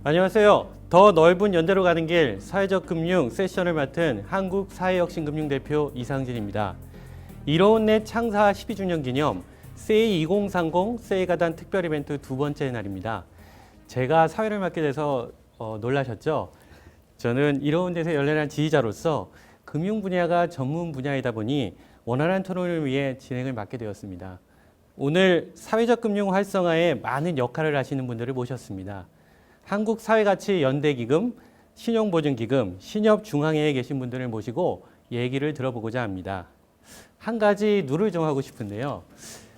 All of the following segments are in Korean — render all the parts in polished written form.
안녕하세요. 더 넓은 연대로 가는 길 사회적 금융 세션을 맡은 한국사회혁신금융 대표 이상진입니다. 이로운 넷 창사 12주년 기념 세이 2030 세이가단 특별 이벤트 두 번째 날입니다. 제가 사회를 맡게 돼서 놀라셨죠? 저는 이로운 넷의 열렬한 지지자로서 금융 분야가 전문 분야이다 보니 원활한 토론을 위해 진행을 맡게 되었습니다. 오늘 사회적 금융 활성화에 많은 역할을 하시는 분들을 모셨습니다. 한국사회가치연대기금, 신용보증기금, 신협중앙회에 계신 분들을 모시고 얘기를 들어보고자 합니다. 한 가지 룰을 정하고 싶은데요.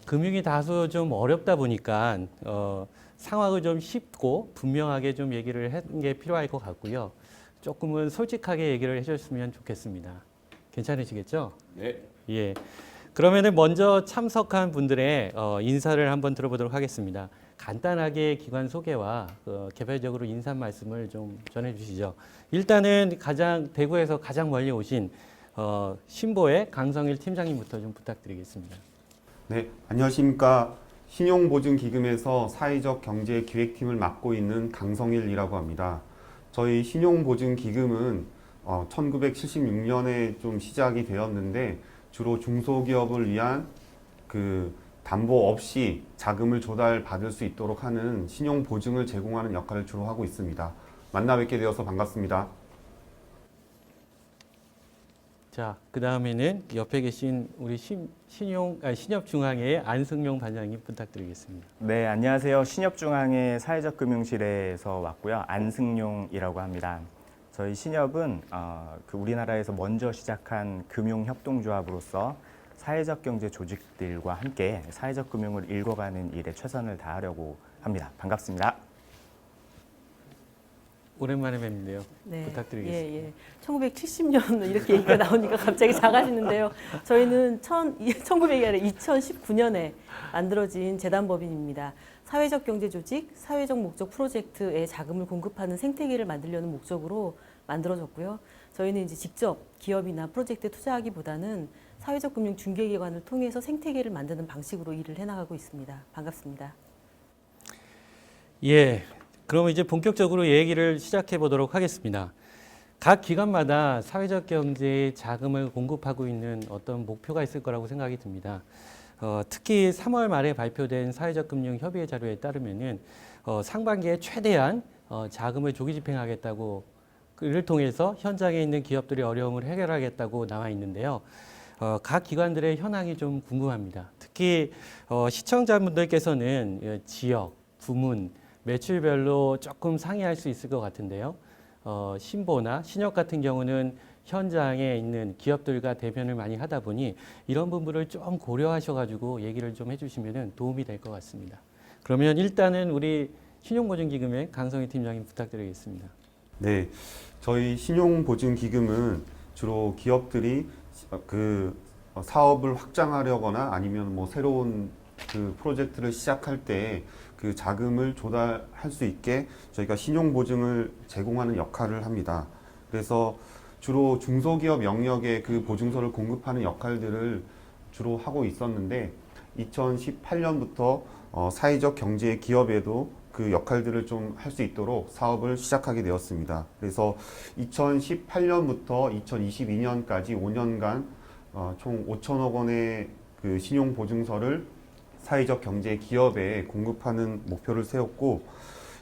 금융이 다소 좀 어렵다 보니까 상황을 좀 쉽고 분명하게 좀 얘기를 하는 게 필요할 것 같고요. 조금은 솔직하게 얘기를 해줬으면 좋겠습니다. 괜찮으시겠죠? 네. 예. 그러면은 먼저 참석한 분들의 인사를 한번 들어보도록 하겠습니다. 간단하게 기관 소개와 개별적으로 인사 말씀을 좀 전해주시죠. 일단은 대구에서 가장 멀리 오신 신보의 강성일 팀장님부터 좀 부탁드리겠습니다. 네, 안녕하십니까. 신용보증기금에서 사회적 경제기획팀을 맡고 있는 강성일이라고 합니다. 저희 신용보증기금은 1976년에 좀 시작이 되었는데 주로 중소기업을 위한 담보 없이 자금을 조달받을 수 있도록 하는 신용보증을 제공하는 역할을 주로 하고 있습니다. 만나 뵙게 되어서 반갑습니다. 자, 그 다음에는 옆에 계신 우리 신협중앙회의 안승용 반장님 부탁드리겠습니다. 네, 안녕하세요. 신협중앙회 사회적금융실에서 왔고요. 안승용이라고 합니다. 저희 신협은 우리나라에서 먼저 시작한 금융협동조합으로서 사회적 경제 조직들과 함께 사회적 금융을 읽어가는 일에 최선을 다하려고 합니다. 반갑습니다. 오랜만에 뵙는데요. 네, 부탁드리겠습니다. 예. 1970년 이렇게 얘기가 나오니까 갑자기 작아지는데요. 저희는 1900이 아니라 2019년에 만들어진 재단법인입니다. 사회적 경제 조직, 사회적 목적 프로젝트에 자금을 공급하는 생태계를 만들려는 목적으로 만들어졌고요. 저희는 이제 직접 기업이나 프로젝트에 투자하기보다는 사회적 금융 중개기관을 통해서 생태계를 만드는 방식으로 일을 해나가고 있습니다. 반갑습니다. 예. 그러면 이제 본격적으로 얘기를 시작해 보도록 하겠습니다. 각 기관마다 사회적 경제에 자금을 공급하고 있는 어떤 목표가 있을 거라고 생각이 듭니다. 특히 3월 말에 발표된 사회적 금융 협의회 자료에 따르면은 상반기에 최대한 자금을 조기 집행하겠다고 이를 통해서 현장에 있는 기업들의 어려움을 해결하겠다고 나와 있는데요. 각 기관들의 현황이 좀 궁금합니다. 특히 시청자분들께서는 지역, 부문, 매출별로 조금 상이할 수 있을 것 같은데요. 신보나 신협 같은 경우는 현장에 있는 기업들과 대면을 많이 하다 보니 이런 부분을 좀 고려하셔가지고 얘기를 좀 해주시면 도움이 될 것 같습니다. 그러면 일단은 우리 신용보증기금의 강성희 팀장님 부탁드리겠습니다. 네, 저희 신용보증기금은 주로 기업들이 사업을 확장하려거나 아니면 새로운 프로젝트를 시작할 때 그 자금을 조달할 수 있게 저희가 신용보증을 제공하는 역할을 합니다. 그래서 주로 중소기업 영역의 그 보증서를 공급하는 역할들을 주로 하고 있었는데 2018년부터 사회적 경제 기업에도 그 역할들을 좀 할 수 있도록 사업을 시작하게 되었습니다. 그래서 2018년부터 2022년까지 5년간 총 5천억 원의 그 신용보증서를 사회적 경제 기업에 공급하는 목표를 세웠고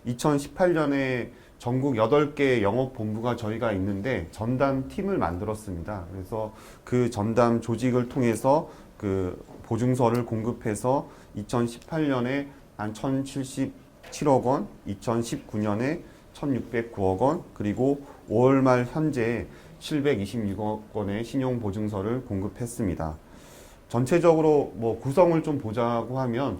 2018년에 전국 8개 영업본부가 저희가 있는데 전담 팀을 만들었습니다. 그래서 그 전담 조직을 통해서 그 보증서를 공급해서 2018년에 한 1,077억 원, 2019년에 1,609억 원, 그리고 5월 말 현재 726억 원의 신용보증서를 공급했습니다. 전체적으로 구성을 좀 보자고 하면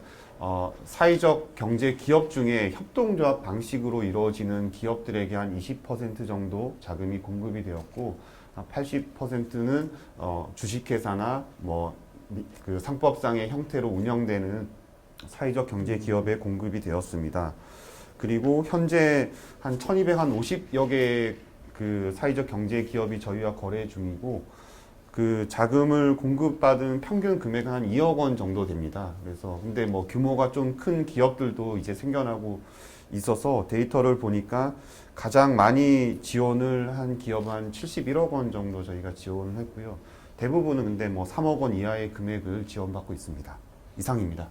사회적 경제 기업 중에 협동조합 방식으로 이루어지는 기업들에게 한 20% 정도 자금이 공급이 되었고 80%는 주식회사나 그 상법상의 형태로 운영되는 사회적 경제 기업에 공급이 되었습니다. 그리고 현재 한 1250여 개의 그 사회적 경제 기업이 저희와 거래 중이고 그 자금을 공급받은 평균 금액은 한 2억 원 정도 됩니다. 그래서 근데 규모가 좀 큰 기업들도 이제 생겨나고 있어서 데이터를 보니까 가장 많이 지원을 한 기업은 한 71억 원 정도 저희가 지원을 했고요. 대부분은 근데 뭐 3억 원 이하의 금액을 지원받고 있습니다. 이상입니다.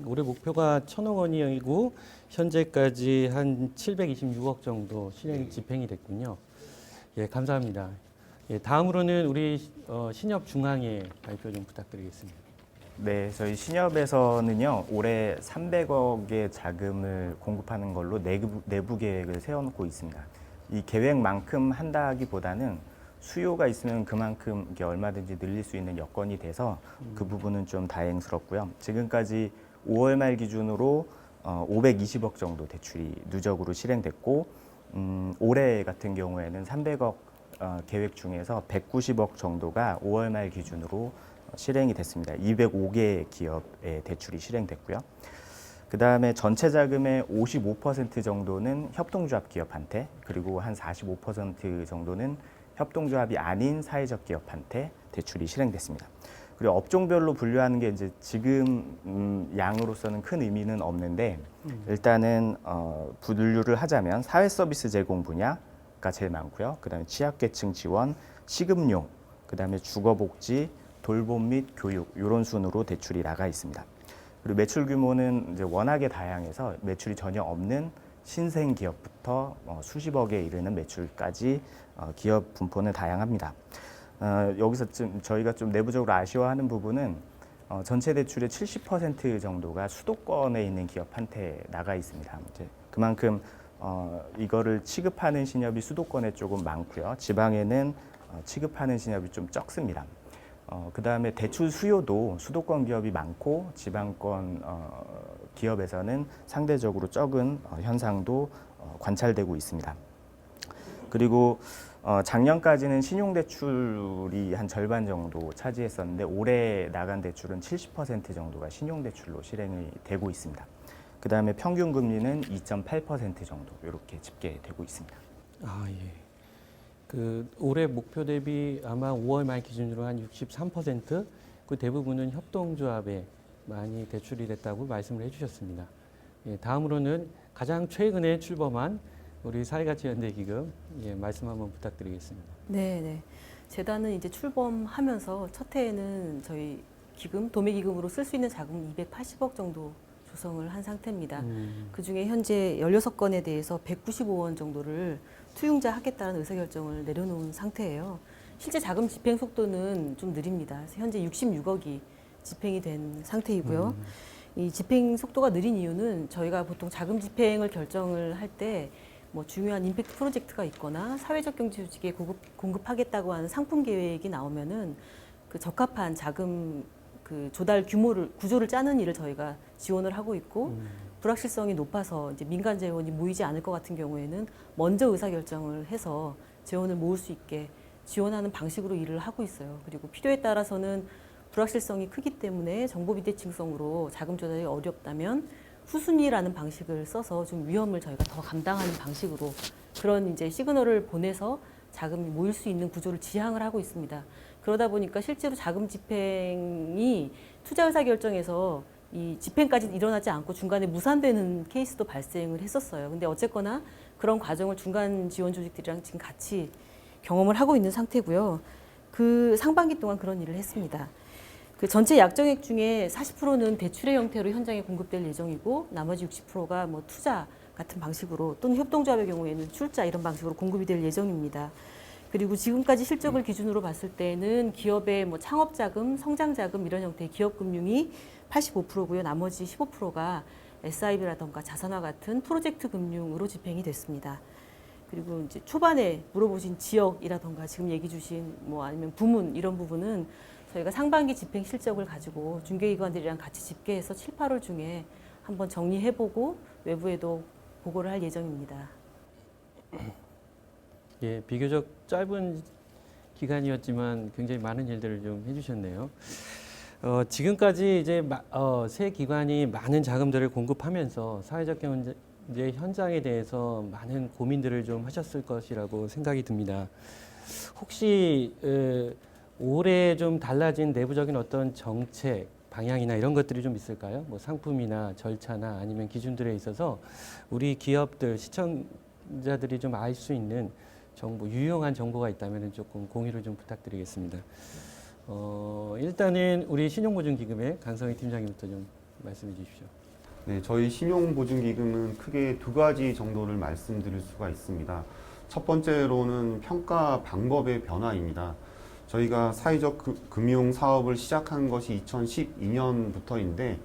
올해 목표가 1,000억 원이고 현재까지 한 726억 정도 실행 집행이 됐군요. 예, 감사합니다. 예, 다음으로는 우리 신협중앙회 발표 좀 부탁드리겠습니다. 네, 저희 신협에서는요 올해 300억의 자금을 공급하는 걸로 내부 계획을 세워놓고 있습니다. 이 계획만큼 한다기보다는 수요가 있으면 그만큼 이게 얼마든지 늘릴 수 있는 여건이 돼서 그 부분은 좀 다행스럽고요. 지금까지 5월 말 기준으로 520억 정도 대출이 누적으로 실행됐고 올해 같은 경우에는 300억 계획 중에서 190억 정도가 5월 말 기준으로 실행이 됐습니다. 205개 기업의 대출이 실행됐고요. 그 다음에 전체 자금의 55% 정도는 협동조합 기업한테, 그리고 한 45% 정도는 협동조합이 아닌 사회적 기업한테 대출이 실행됐습니다. 그리고 업종별로 분류하는 게 이제 지금 양으로서는 큰 의미는 없는데 일단은 분류를 하자면 사회 서비스 제공 분야가 제일 많고요. 그다음에 취약계층 지원, 식음료, 그다음에 주거복지, 돌봄 및 교육 이런 순으로 대출이 나가 있습니다. 그리고 매출 규모는 이제 워낙에 다양해서 매출이 전혀 없는 신생 기업부터 수십억에 이르는 매출까지 기업 분포는 다양합니다. 여기서 좀 저희가 좀 내부적으로 아쉬워하는 부분은 전체 대출의 70% 정도가 수도권에 있는 기업한테 나가 있습니다. 이제 그만큼 이거를 취급하는 신협이 수도권에 조금 많고요. 지방에는 취급하는 신협이 좀 적습니다. 그 다음에 대출 수요도 수도권 기업이 많고 지방권 기업에서는 상대적으로 적은 현상도 관찰되고 있습니다. 그리고 작년까지는 신용대출이 한 절반 정도 차지했었는데 올해 나간 대출은 70% 정도가 신용대출로 실행이 되고 있습니다. 그 다음에 평균 금리는 2.8% 정도 이렇게 집계되고 있습니다. 아, 예. 그 올해 목표 대비 아마 5월 말 기준으로 한 63%, 그 대부분은 협동조합에 많이 대출이 됐다고 말씀을 해주셨습니다. 예, 다음으로는 가장 최근에 출범한 우리 사회가치연대기금 말씀 한번 부탁드리겠습니다. 네. 재단은 이제 출범하면서 첫 해에는 저희 기금, 도매기금으로 쓸 수 있는 자금 280억 정도 조성을 한 상태입니다. 그중에 현재 16건에 대해서 195원 정도를 투융자 하겠다는 의사결정을 내려놓은 상태예요. 실제 자금 집행 속도는 좀 느립니다. 현재 66억이 집행이 된 상태이고요. 이 집행 속도가 느린 이유는 저희가 보통 자금 집행을 결정을 할 때 뭐 중요한 임팩트 프로젝트가 있거나 사회적 경제 조직에 공급하겠다고 하는 상품 계획이 나오면은 그 적합한 자금 그 조달 구조를 짜는 일을 저희가 지원을 하고 있고 불확실성이 높아서 이제 민간 재원이 모이지 않을 것 같은 경우에는 먼저 의사결정을 해서 재원을 모을 수 있게 지원하는 방식으로 일을 하고 있어요. 그리고 필요에 따라서는 불확실성이 크기 때문에 정보 비대칭성으로 자금 조달이 어렵다면 후순위라는 방식을 써서 좀 위험을 저희가 더 감당하는 방식으로 그런 이제 시그널을 보내서 자금이 모일 수 있는 구조를 지향을 하고 있습니다. 그러다 보니까 실제로 자금 집행이 투자 의사 결정에서 이 집행까지 일어나지 않고 중간에 무산되는 케이스도 발생을 했었어요. 근데 어쨌거나 그런 과정을 중간 지원 조직들이랑 지금 같이 경험을 하고 있는 상태고요. 그 상반기 동안 그런 일을 했습니다. 그 전체 약정액 중에 40%는 대출의 형태로 현장에 공급될 예정이고 나머지 60%가 뭐 투자 같은 방식으로 또는 협동조합의 경우에는 출자 이런 방식으로 공급이 될 예정입니다. 그리고 지금까지 실적을 기준으로 봤을 때는 기업의 뭐 창업자금, 성장자금 이런 형태의 기업금융이 85%고요. 나머지 15%가 SIB라던가 자산화 같은 프로젝트 금융으로 집행이 됐습니다. 그리고 이제 초반에 물어보신 지역이라던가 지금 얘기 주신 뭐 아니면 부문 이런 부분은 저희가 상반기 집행 실적을 가지고 중개기관들이랑 같이 집계해서 7, 8월 중에 한번 정리해보고 외부에도 보고를 할 예정입니다. 예, 비교적 짧은 기간이었지만 굉장히 많은 일들을 좀 해주셨네요. 지금까지 이제 세 기관이 많은 자금들을 공급하면서 사회적 경제 현장에 대해서 많은 고민들을 좀 하셨을 것이라고 생각이 듭니다. 혹시 올해 좀 달라진 내부적인 어떤 정책 방향이나 이런 것들이 좀 있을까요? 뭐 상품이나 절차나 아니면 기준들에 있어서 우리 기업들, 시청자들이 좀 알 수 있는 정보, 유용한 정보가 있다면 조금 공유를 좀 부탁드리겠습니다. 일단은 우리 신용보증기금의 강성희 팀장님부터 좀 말씀해 주십시오. 네, 저희 신용보증기금은 크게 두 가지 정도를 말씀드릴 수가 있습니다. 첫 번째로는 평가 방법의 변화입니다. 저희가 사회적 금융 사업을 시작한 것이 2012년부터인데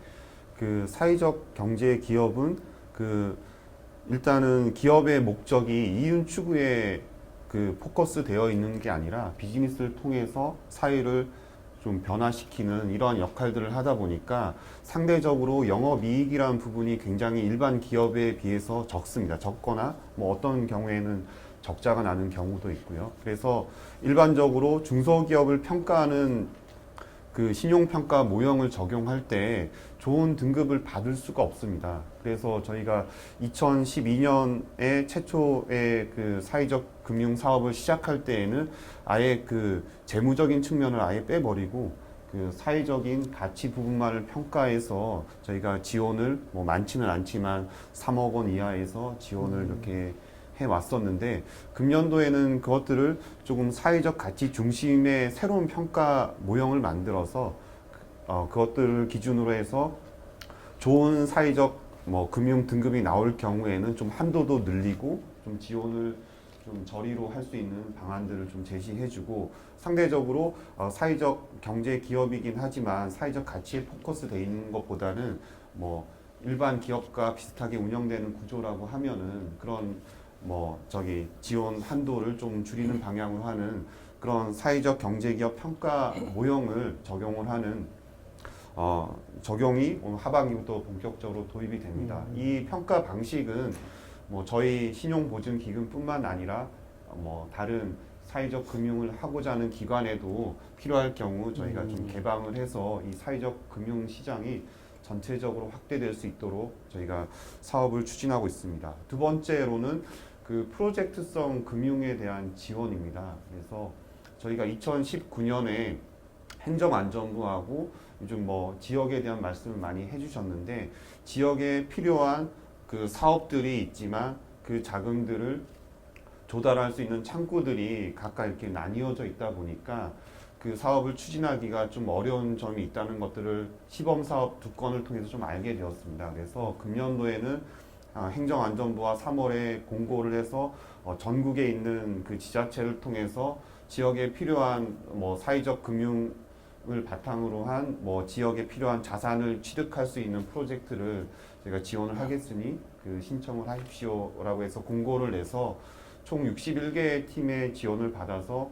그 사회적 경제 기업은 일단은 기업의 목적이 이윤 추구에 포커스 되어 있는 게 아니라 비즈니스를 통해서 사회를 좀 변화시키는 이러한 역할들을 하다 보니까 상대적으로 영업이익이라는 부분이 굉장히 일반 기업에 비해서 적습니다. 적거나 뭐 어떤 경우에는 적자가 나는 경우도 있고요. 그래서 일반적으로 중소기업을 평가하는 그 신용평가 모형을 적용할 때 좋은 등급을 받을 수가 없습니다. 그래서 저희가 2012년에 최초의 그 사회적 금융 사업을 시작할 때에는 아예 그 재무적인 측면을 아예 빼버리고 그 사회적인 가치 부분만을 평가해서 저희가 지원을 뭐 많지는 않지만 3억 원 이하에서 지원을 이렇게 해왔었는데 금년도에는 그것들을 조금 사회적 가치 중심의 새로운 평가 모형을 만들어서 그것들을 기준으로 해서 좋은 사회적 뭐 금융 등급이 나올 경우에는 좀 한도도 늘리고 좀 지원을 좀 저리로 할 수 있는 방안들을 좀 제시해주고 상대적으로 사회적 경제 기업이긴 하지만 사회적 가치에 포커스 돼 있는 것보다는 뭐 일반 기업과 비슷하게 운영되는 구조라고 하면은 그런 지원 한도를 좀 줄이는 방향으로 하는 그런 사회적 경제기업 평가 모형을 적용을 하는 적용이 오늘 하반기부터 본격적으로 도입이 됩니다. 이 평가 방식은 뭐 저희 신용보증기금뿐만 아니라 뭐 다른 사회적 금융을 하고자 하는 기관에도 필요할 경우 저희가 좀 개방을 해서 이 사회적 금융 시장이 전체적으로 확대될 수 있도록 저희가 사업을 추진하고 있습니다. 두 번째로는 그 프로젝트성 금융에 대한 지원입니다. 그래서 저희가 2019년에 행정안전부하고 요즘 뭐 지역에 대한 말씀을 많이 해주셨는데 지역에 필요한 그 사업들이 있지만 그 자금들을 조달할 수 있는 창구들이 각각 이렇게 나뉘어져 있다 보니까 그 사업을 추진하기가 좀 어려운 점이 있다는 것들을 시범사업 2건을 통해서 좀 알게 되었습니다. 그래서 금년도에는 행정안전부와 3월에 공고를 해서 전국에 있는 그 지자체를 통해서 지역에 필요한 뭐 사회적 금융을 바탕으로 한 뭐 지역에 필요한 자산을 취득할 수 있는 프로젝트를 저희가 지원을 하겠으니 그 신청을 하십시오라고 해서 공고를 내서 총 61개 팀의 지원을 받아서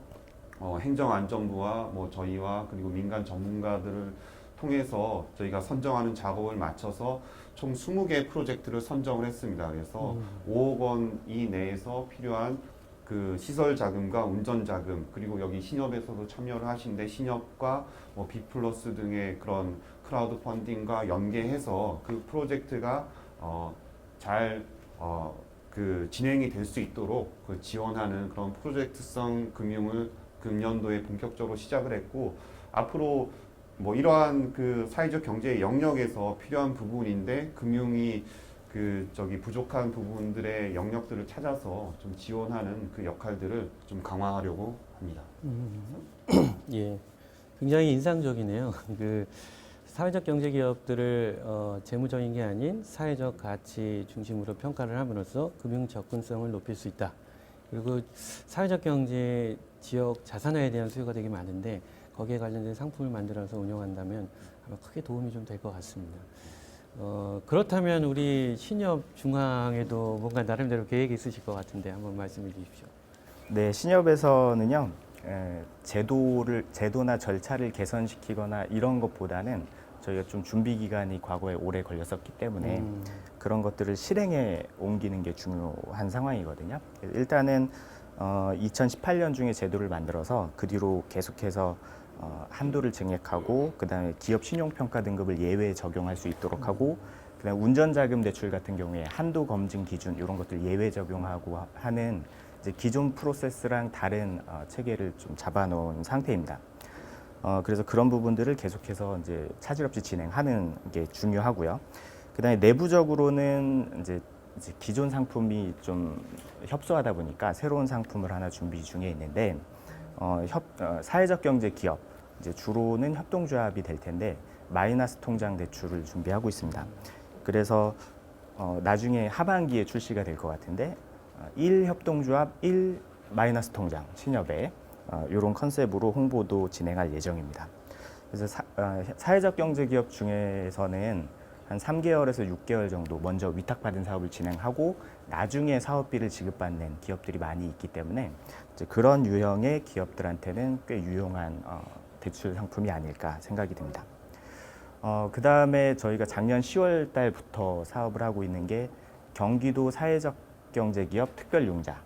행정안전부와 뭐 저희와 그리고 민간 전문가들을 통해서 저희가 선정하는 작업을 마쳐서 총 20개 프로젝트를 선정을 했습니다. 그래서 5억 원 이내에서 필요한 그 시설 자금과 운전 자금 그리고 여기 신협에서도 참여를 하시는데 신협과 뭐 비플러스 등의 그런 크라우드 펀딩과 연계해서 그 프로젝트가 잘 그 진행이 될 수 있도록 그 지원하는 그런 프로젝트성 금융을 금년도에 본격적으로 시작을 했고 앞으로 뭐 이러한 그 사회적 경제의 영역에서 필요한 부분인데 금융이 부족한 부분들의 영역들을 찾아서 좀 지원하는 그 역할들을 좀 강화하려고 합니다. 예, 굉장히 인상적이네요. 그 사회적 경제 기업들을 재무적인 게 아닌 사회적 가치 중심으로 평가를 함으로써 금융 접근성을 높일 수 있다. 그리고 사회적 경제 지역 자산화에 대한 수요가 되게 많은데 거기에 관련된 상품을 만들어서 운영한다면 아마 크게 도움이 좀 될 것 같습니다. 그렇다면 우리 신협 중앙에도 뭔가 나름대로 계획이 있으실 것 같은데 한번 말씀해 주십시오. 네, 신협에서는요, 제도나 절차를 개선시키거나 이런 것보다는 저희가 좀 준비 기간이 과거에 오래 걸렸었기 때문에 그런 것들을 실행에 옮기는 게 중요한 상황이거든요. 일단은 2018년 중에 제도를 만들어서 그 뒤로 계속해서 한도를 증액하고 그다음에 기업 신용평가 등급을 예외 적용할 수 있도록 하고 그다음에 운전자금 대출 같은 경우에 한도 검증 기준 이런 것들 예외 적용하고 하는 이제 기존 프로세스랑 다른 체계를 좀 잡아놓은 상태입니다. 그래서 그런 부분들을 계속해서 이제 차질 없이 진행하는 게 중요하고요. 그다음에 내부적으로는 이제 기존 상품이 좀 협소하다 보니까 새로운 상품을 하나 준비 중에 있는데 사회적 경제 기업 이제 주로는 협동조합이 될 텐데 마이너스 통장 대출을 준비하고 있습니다. 그래서 나중에 하반기에 출시가 될 것 같은데 1협동조합 1 마이너스 통장 신협에 이런 컨셉으로 홍보도 진행할 예정입니다. 그래서 사회적 경제 기업 중에서는 한 3개월에서 6개월 정도 먼저 위탁받은 사업을 진행하고 나중에 사업비를 지급받는 기업들이 많이 있기 때문에 이제 그런 유형의 기업들한테는 꽤 유용한 대출 상품이 아닐까 생각이 듭니다. 그 다음에 저희가 작년 10월 달부터 사업을 하고 있는 게 경기도 사회적 경제 기업 특별융자.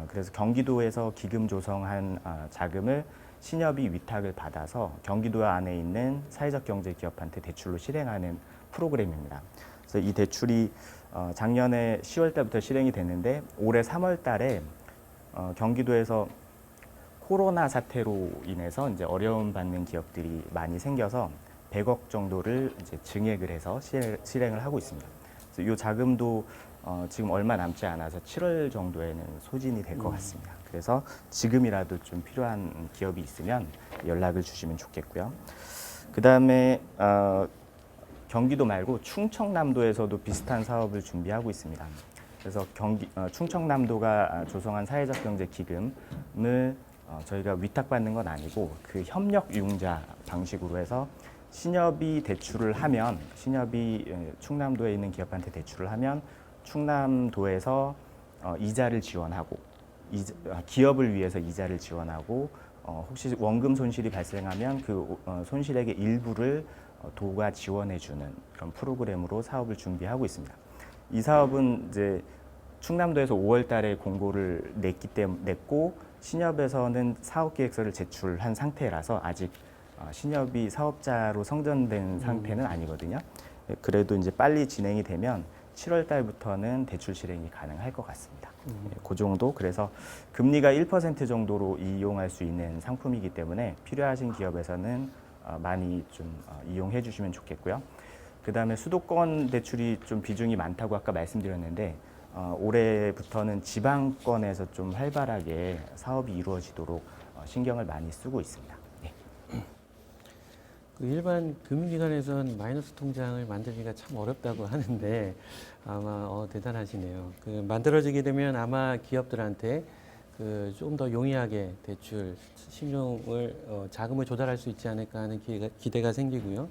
그래서 경기도에서 기금 조성한 자금을 신협이 위탁을 받아서 경기도 안에 있는 사회적 경제 기업한테 대출로 실행하는 프로그램입니다. 그래서 이 대출이 작년에 10월 달부터 실행이 됐는데 올해 3월 달에 경기도에서 코로나 사태로 인해서 이제 어려움 받는 기업들이 많이 생겨서 100억 정도를 이제 증액을 해서 실행을 하고 있습니다. 그래서 이 자금도 지금 얼마 남지 않아서 7월 정도에는 소진이 될 것 같습니다. 그래서 지금이라도 좀 필요한 기업이 있으면 연락을 주시면 좋겠고요. 그 다음에 경기도 말고 충청남도에서도 비슷한 사업을 준비하고 있습니다. 그래서 충청남도가 조성한 사회적 경제 기금을 저희가 위탁받는 건 아니고 그 협력융자 방식으로 해서 신협이 대출을 하면 신협이 충남도에 있는 기업한테 대출을 하면 충남도에서 이자를 지원하고 기업을 위해서 이자를 지원하고 혹시 원금 손실이 발생하면 그 손실액의 일부를 도가 지원해주는 그런 프로그램으로 사업을 준비하고 있습니다. 이 사업은 이제 충남도에서 5월달에 공고를 냈고 신협에서는 사업계획서를 제출한 상태라서 아직 신협이 사업자로 성전된 상태는 아니거든요. 그래도 이제 빨리 진행이 되면 7월 달부터는 대출 실행이 가능할 것 같습니다. 그 정도. 그래서 금리가 1% 정도로 이용할 수 있는 상품이기 때문에 필요하신 기업에서는 많이 좀 이용해 주시면 좋겠고요. 그 다음에 수도권 대출이 좀 비중이 많다고 아까 말씀드렸는데 올해부터는 지방권에서 좀 활발하게 사업이 이루어지도록 신경을 많이 쓰고 있습니다. 네. 그 일반 금융기관에선 마이너스 통장을 만들기가 참 어렵다고 하는데 아마 대단하시네요. 그 만들어지게 되면 아마 기업들한테 그 좀 더 용이하게 대출 신용을 자금을 조달할 수 있지 않을까 하는 기대가 생기고요.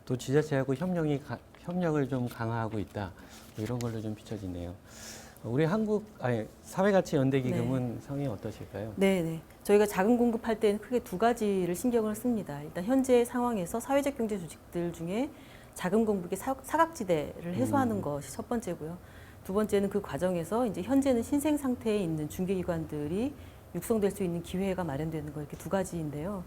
또 지자체하고 협력을 좀 강화하고 있다. 뭐 이런 걸로 좀 비춰지네요. 우리 사회가치연대기금은 네. 성이 어떠실까요? 네. 저희가 자금 공급할 때는 크게 두 가지를 신경을 씁니다. 일단 현재 상황에서 사회적 경제 조직들 중에 자금 공급의 사각지대를 해소하는 것이 첫 번째고요. 두 번째는 그 과정에서 이제 현재는 신생 상태에 있는 중개기관들이 육성될 수 있는 기회가 마련되는 거 이렇게 두 가지인데요.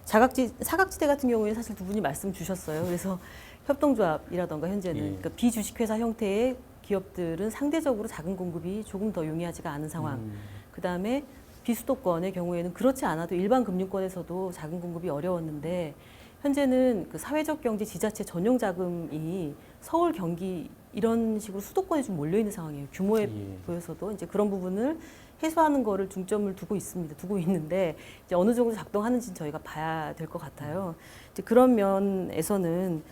사각지대 같은 경우에는 사실 두 분이 말씀 주셨어요. 그래서 협동조합이라던가 현재는 그러니까 비주식회사 형태의 기업들은 상대적으로 자금 공급이 조금 더 용이하지가 않은 상황. 그 다음에 비수도권의 경우에는 그렇지 않아도 일반 금융권에서도 자금 공급이 어려웠는데 현재는 그 사회적 경제 지자체 전용 자금이 서울, 경기 이런 식으로 수도권에 좀 몰려 있는 상황이에요. 규모에 보여서도 이제 그런 부분을 해소하는 거를 중점을 두고 있는데 이제 어느 정도 작동하는지는 저희가 봐야 될 것 같아요. 이제 그런 면에서는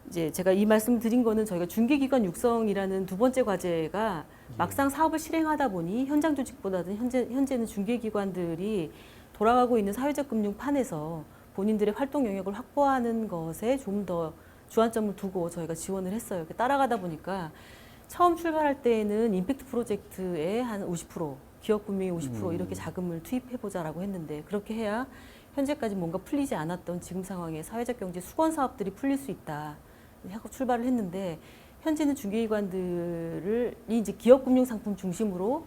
이제 제가 이 말씀 드린 거는 저희가 중개기관 육성이라는 두 번째 과제가 막상 사업을 실행하다 보니 현장 조직보다는 현재는 중개기관들이 돌아가고 있는 사회적 금융판에서 본인들의 활동 영역을 확보하는 것에 좀 더 주안점을 두고 저희가 지원을 했어요. 따라가다 보니까 처음 출발할 때에는 임팩트 프로젝트에 한 50%, 기업 금융의 50% 이렇게 자금을 투입해보자라고 했는데 그렇게 해야 현재까지 뭔가 풀리지 않았던 지금 상황에 사회적 경제 수건 사업들이 풀릴 수 있다 하고 출발을 했는데 현재는 중개기관들이 이제 기업 금융 상품 중심으로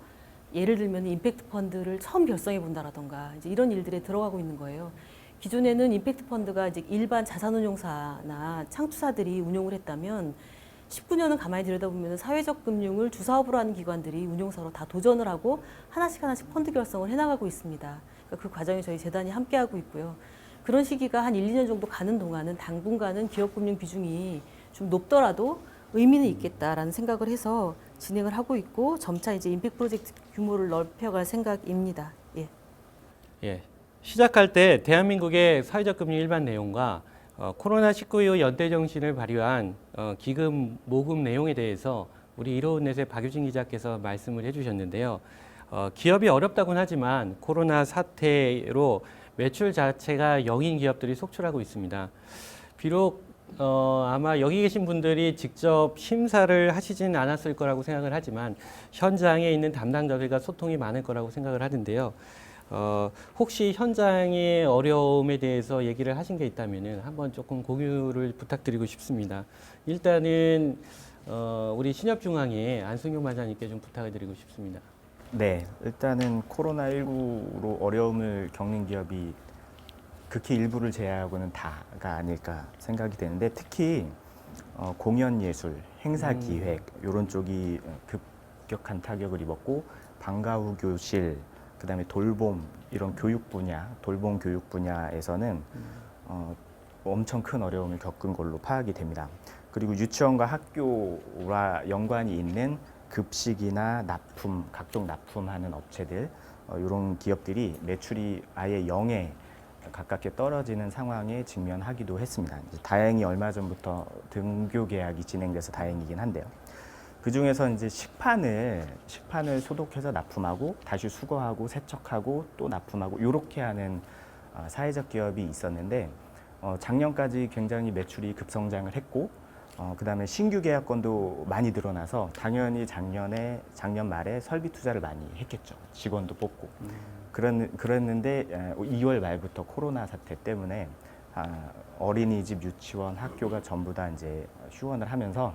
예를 들면 임팩트 펀드를 처음 결성해 본다라던가 이제 이런 일들에 들어가고 있는 거예요. 기존에는 임팩트 펀드가 이제 일반 자산운용사나 창투사들이 운용을 했다면 19년은 가만히 들여다보면 사회적 금융을 주사업으로 하는 기관들이 운용사로 다 도전을 하고 하나씩 펀드 결성을 해나가고 있습니다. 그러니까 그 과정에 저희 재단이 함께하고 있고요. 그런 시기가 한 1, 2년 정도 가는 동안은 당분간은 기업금융 비중이 좀 높더라도 의미는 있겠다라는 생각을 해서 진행을 하고 있고 점차 이제 임팩트 프로젝트 규모를 넓혀갈 생각입니다. 예. 예. 시작할 때 대한민국의 사회적 금융 일반 내용과 코로나19 이후 연대 정신을 발휘한 기금 모금 내용에 대해서 우리 이로운넷의 박유진 기자께서 말씀을 해주셨는데요. 기업이 어렵다고는 하지만 코로나 사태로 매출 자체가 0인 기업들이 속출하고 있습니다. 비록 아마 여기 계신 분들이 직접 심사를 하시진 않았을 거라고 생각을 하지만 현장에 있는 담당자들과 소통이 많을 거라고 생각을 하는데요. 혹시 현장의 어려움에 대해서 얘기를 하신 게 있다면 한번 조금 공유를 부탁드리고 싶습니다. 일단은 우리 신협중앙의 안승용 반장님께 좀 부탁을 드리고 싶습니다. 네, 일단은 코로나19로 어려움을 겪는 기업이 극히 일부를 제외하고는 다가 아닐까 생각이 되는데 특히 공연예술, 행사기획 이런 쪽이 급격한 타격을 입었고 방과후 교실, 그다음에 돌봄 이런 교육 분야, 돌봄 교육 분야에서는 엄청 큰 어려움을 겪은 걸로 파악이 됩니다. 그리고 유치원과 학교와 연관이 있는 급식이나 납품, 각종 납품하는 업체들 이런 기업들이 매출이 아예 0에 가깝게 떨어지는 상황에 직면하기도 했습니다. 이제 다행히 얼마 전부터 등교 계약이 진행돼서 다행이긴 한데요. 그 중에서 이제 식판을 소독해서 납품하고 다시 수거하고 세척하고 또 납품하고 이렇게 하는 사회적 기업이 있었는데 작년까지 굉장히 매출이 급성장을 했고 그다음에 신규 계약건도 많이 늘어나서 당연히 작년 말에 설비 투자를 많이 했겠죠. 직원도 뽑고. 그랬는데 2월 말부터 코로나 사태 때문에 어린이집, 유치원, 학교가 전부 다 이제 휴원을 하면서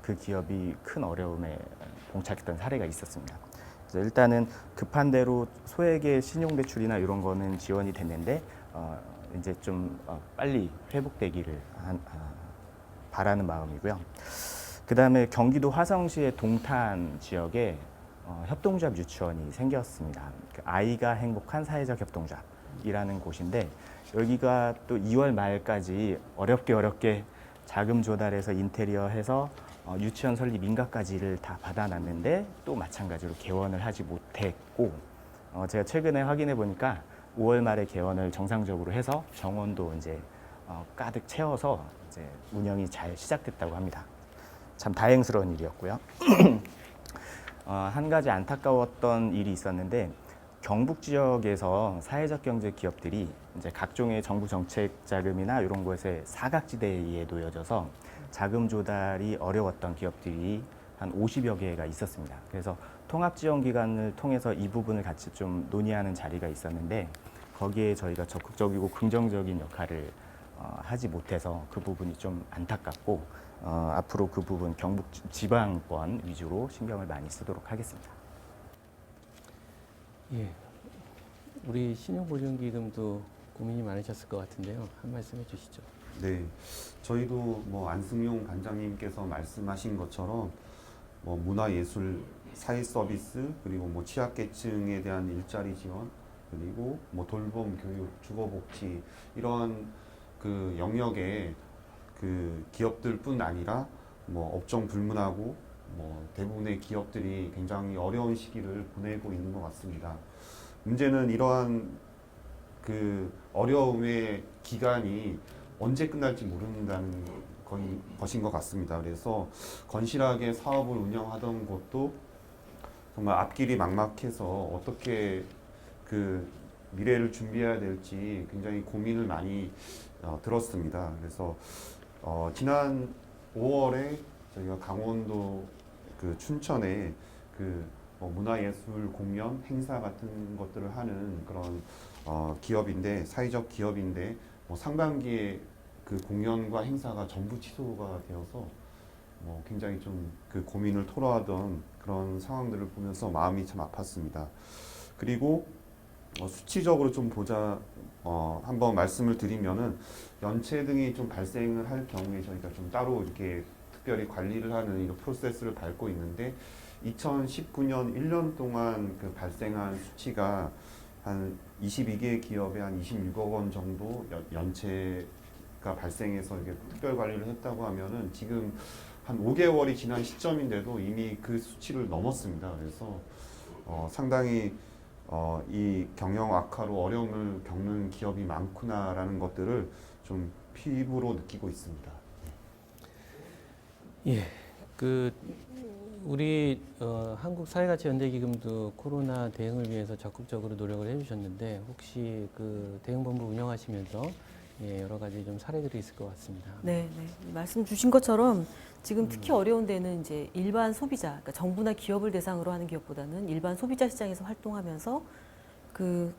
그 기업이 큰 어려움에 봉착했던 사례가 있었습니다. 그래서 일단은 급한 대로 소액의 신용대출이나 이런 거는 지원이 됐는데 이제 좀 빨리 회복되기를 바라는 마음이고요. 그 다음에 경기도 화성시의 동탄 지역에 협동조합 유치원이 생겼습니다. 아이가 행복한 사회적 협동조합이라는 곳인데 여기가 또 2월 말까지 어렵게 자금 조달해서 인테리어 해서 유치원 설립 인가까지를 다 받아놨는데 또 마찬가지로 개원을 하지 못했고 제가 최근에 확인해 보니까 5월 말에 개원을 정상적으로 해서 정원도 이제 가득 채워서 이제 운영이 잘 시작됐다고 합니다. 참 다행스러운 일이었고요. 한 가지 안타까웠던 일이 있었는데 경북 지역에서 사회적 경제 기업들이 이제 각종의 정부 정책 자금이나 이런 것에 사각지대에 놓여져서 자금 조달이 어려웠던 기업들이 한 50여 개가 있었습니다. 그래서 통합지원기관을 통해서 이 부분을 같이 좀 논의하는 자리가 있었는데 거기에 저희가 적극적이고 긍정적인 역할을 하지 못해서 그 부분이 좀 안타깝고 앞으로 그 부분 경북 지방권 위주로 신경을 많이 쓰도록 하겠습니다. 예, 우리 신용보증기금도 고민이 많으셨을 것 같은데요. 한 말씀 해주시죠. 네, 저희도 뭐 안승용 반장님께서 말씀하신 것처럼 뭐 문화예술, 사회서비스 그리고 뭐 취약계층에 대한 일자리 지원 그리고 뭐 돌봄, 교육, 주거복지 이런 그 영역에 그 기업들뿐 아니라 뭐 업종 불문하고 뭐 대부분의 기업들이 굉장히 어려운 시기를 보내고 있는 것 같습니다. 문제는 이러한 그 어려움의 기간이 언제 끝날지 모른다는 것인 것 같습니다. 그래서 건실하게 사업을 운영하던 곳도 정말 앞길이 막막해서 어떻게 그 미래를 준비해야 될지 굉장히 고민을 많이 들었습니다. 그래서 지난 5월에 저희가 강원도 그 춘천에 그 문화예술 공연 행사 같은 것들을 하는 그런 기업인데 사회적 기업인데 상반기에 그 공연과 행사가 전부 취소가 되어서 굉장히 좀 그 고민을 토로하던 그런 상황들을 보면서 마음이 참 아팠습니다. 그리고 수치적으로 좀 보자 한번 말씀을 드리면은 연체 등이 좀 발생을 할 경우에 저희가 좀 따로 이렇게 특별히 관리를 하는 이런 프로세스를 밟고 있는데 2019년 1년 동안 그 발생한 수치가 한 22개 기업에 한 26억 원 정도 연체가 발생해서 이게 특별 관리를 했다고 하면은 지금 한 5개월이 지난 시점인데도 이미 그 수치를 넘었습니다. 그래서 상당히 이 경영 악화로 어려움을 겪는 기업이 많구나라는 것들을 좀 피부로 느끼고 있습니다. 예, 그 우리 한국사회가치연대기금도 코로나 대응을 위해서 적극적으로 노력을 해주셨는데 혹시 그 대응본부 운영하시면서 여러 가지 좀 사례들이 있을 것 같습니다. 네, 말씀 주신 것처럼 지금 특히 어려운 데는 이제 일반 소비자, 그러니까 정부나 기업을 대상으로 하는 기업보다는 일반 소비자 시장에서 활동하면서 그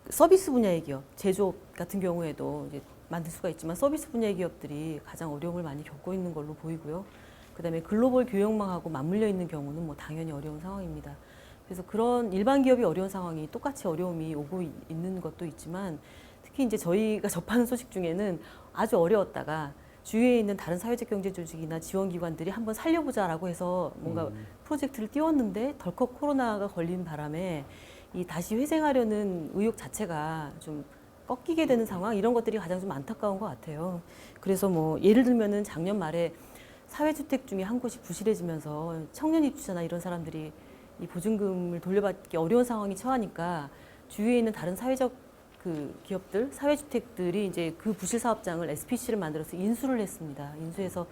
서비스 분야의 기업, 제조업 같은 경우에도 이제 만들 수가 있지만 서비스 분야의 기업들이 가장 어려움을 많이 겪고 있는 걸로 보이고요. 그다음에 글로벌 교역망하고 맞물려 있는 경우는 뭐 당연히 어려운 상황입니다. 그래서 그런 일반 기업이 어려운 상황이 똑같이 어려움이 오고 있는 것도 있지만 특히 이제 저희가 접하는 소식 중에는 아주 어려웠다가 주위에 있는 다른 사회적 경제 조직이나 지원기관들이 한번 살려보자라고 해서 뭔가 프로젝트를 띄웠는데 덜컥 코로나가 걸린 바람에 이 다시 회생하려는 의욕 자체가 좀 꺾이게 되는 상황, 이런 것들이 가장 좀 안타까운 것 같아요. 그래서 뭐 예를 들면은 작년 말에 사회주택 중에 한 곳이 부실해지면서 청년 입주자나 이런 사람들이 이 보증금을 돌려받기 어려운 상황이 처하니까 주위에 있는 다른 사회적 그 기업들, 사회주택들이 이제 그 부실 사업장을 SPC를 만들어서 인수를 했습니다. 인수해서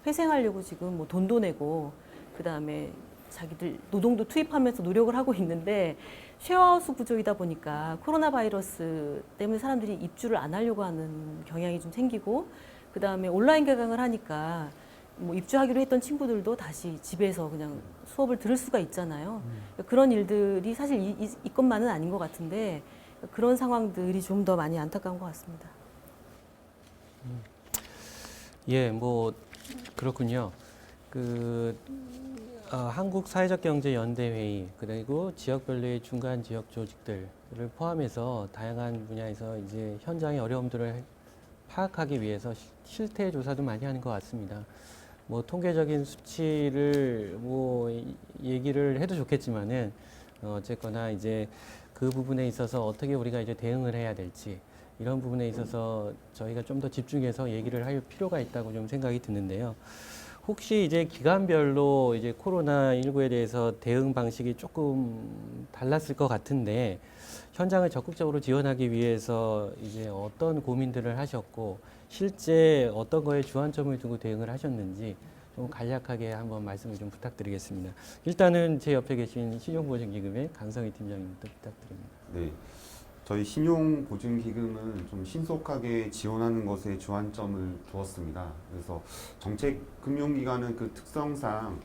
회생하려고 지금 뭐 돈도 내고 그 다음에 자기들 노동도 투입하면서 노력을 하고 있는데 쉐어하우스 구조이다 보니까 코로나 바이러스 때문에 사람들이 입주를 안 하려고 하는 경향이 좀 생기고 그 다음에 온라인 개강을 하니까 뭐 입주하기로 했던 친구들도 다시 집에서 그냥 수업을 들을 수가 있잖아요. 그런 일들이 사실 이것만은 아닌 것 같은데 그런 상황들이 좀 더 많이 안타까운 것 같습니다. 예, 뭐 그렇군요. 한국사회적경제연대회의 그리고 지역별로의 중간 지역 조직들을 포함해서 다양한 분야에서 이제 현장의 어려움들을 파악하기 위해서 실태 조사도 많이 하는 것 같습니다. 뭐 통계적인 수치를 뭐 얘기를 해도 좋겠지만은 어쨌거나 이제 그 부분에 있어서 어떻게 우리가 이제 대응을 해야 될지 이런 부분에 있어서 저희가 좀 더 집중해서 얘기를 할 필요가 있다고 좀 생각이 드는데요. 혹시 이제 기간별로 이제 코로나19에 대해서 대응 방식이 조금 달랐을 것 같은데 현장을 적극적으로 지원하기 위해서 이제 어떤 고민들을 하셨고 실제 어떤 거에 주안점을 두고 대응을 하셨는지 좀 간략하게 한번 말씀을 좀 부탁드리겠습니다. 일단은 제 옆에 계신 신용보증기금의 강성희 팀장님부터 부탁드립니다. 네, 저희 신용보증기금은 좀 신속하게 지원하는 것에 주안점을 두었습니다. 그래서 정책금융기관은 그 특성상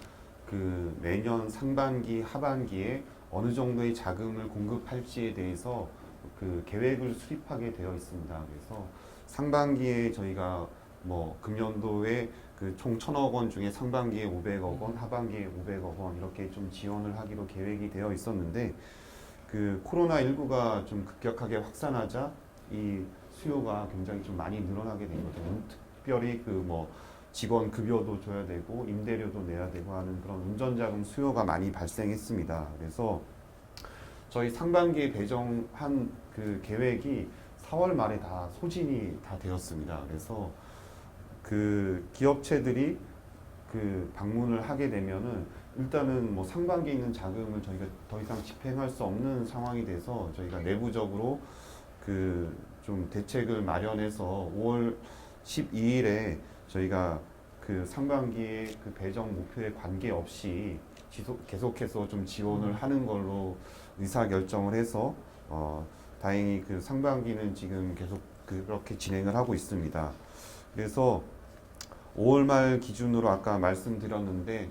그 매년 상반기, 하반기에 어느 정도의 자금을 공급할지에 대해서 그 계획을 수립하게 되어 있습니다. 그래서 상반기에 저희가 뭐 금년도에 그 총 1,000억 원 중에 상반기에 500억 원, 하반기에 500억 원 이렇게 좀 지원을 하기로 계획이 되어 있었는데 그 코로나19가 좀 급격하게 확산하자 이 수요가 굉장히 좀 많이 늘어나게 된 거죠. 특별히 그 뭐 직원 급여도 줘야 되고 임대료도 내야 되고 하는 그런 운전자금 수요가 많이 발생했습니다. 그래서 저희 상반기에 배정한 그 계획이 4월 말에 다 소진이 다 되었습니다. 그래서 그 기업체들이 그 방문을 하게 되면은 일단은 뭐 상반기에 있는 자금을 저희가 더 이상 집행할 수 없는 상황이 돼서 저희가 내부적으로 그 좀 대책을 마련해서 5월 12일에 저희가 그 상반기에 그 배정 목표에 관계없이 계속해서 좀 지원을 하는 걸로 의사결정을 해서 다행히 그 상반기는 지금 계속 그렇게 진행을 하고 있습니다. 그래서 5월 말 기준으로 아까 말씀드렸는데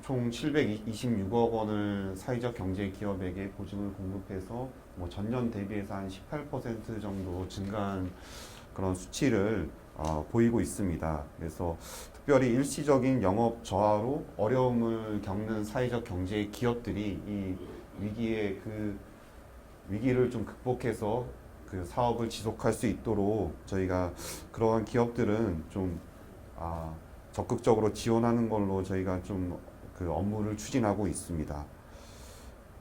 총 726억 원을 사회적 경제 기업에게 보증을 공급해서 뭐 전년 대비해서 한 18% 정도 증가한 그런 수치를 보이고 있습니다. 그래서 특별히 일시적인 영업 저하로 어려움을 겪는 사회적 경제 기업들이 이 위기를 좀 극복해서 그 사업을 지속할 수 있도록 저희가 그러한 기업들은 좀 적극적으로 지원하는 걸로 저희가 좀 그 업무를 추진하고 있습니다.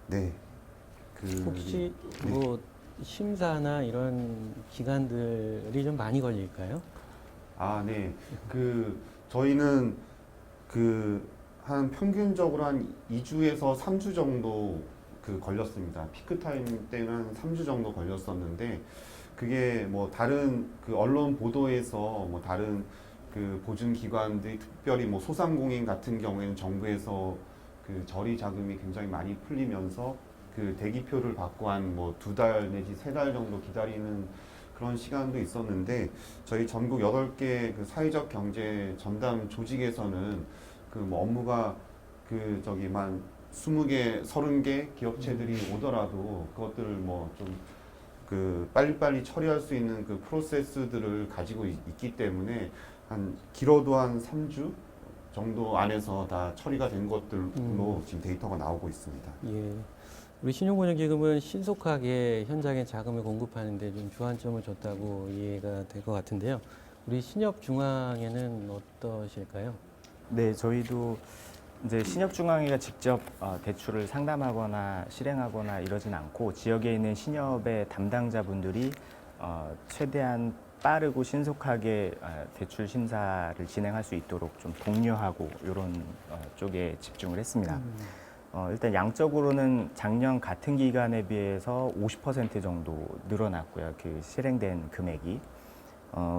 네, 혹시 뭐 심사나 이런 기간들이 좀 많이 걸릴까요? 네. 저희는 한 평균적으로 한 2주에서 3주 정도 걸렸습니다. 피크 타임 때는 한 3주 정도 걸렸었는데, 그게 뭐 다른 언론 보도에서 뭐 다른 보증 기관들이 특별히 뭐 소상공인 같은 경우에는 정부에서 저리 자금이 굉장히 많이 풀리면서 대기표를 받고 한 뭐 2달 내지 3달 정도 기다리는 그런 시간도 있었는데, 저희 전국 8개 사회적 경제 전담 조직에서는 뭐 업무가 만 20개, 30개 기업체들이 오더라도 그것들을 뭐 좀 빨리빨리 처리할 수 있는 프로세스들을 가지고 있기 때문에 길어도 한 3주 정도 안에서 다 처리가 된 것들로 지금 데이터가 나오고 있습니다. 예. 우리 신용보증기금은 신속하게 현장에 자금을 공급하는데 좀 주안점을 줬다고 이해가 될 것 같은데요. 우리 신협중앙회는 어떠실까요? 네, 저희도 이제 신협중앙회가 직접 대출을 상담하거나 실행하거나 이러진 않고 지역에 있는 신협의 담당자분들이 최대한 빠르고 신속하게 대출 심사를 진행할 수 있도록 좀 독려하고 이런 쪽에 집중을 했습니다. 일단 양적으로는 작년 같은 기간에 비해서 50% 정도 늘어났고요. 실행된 금액이.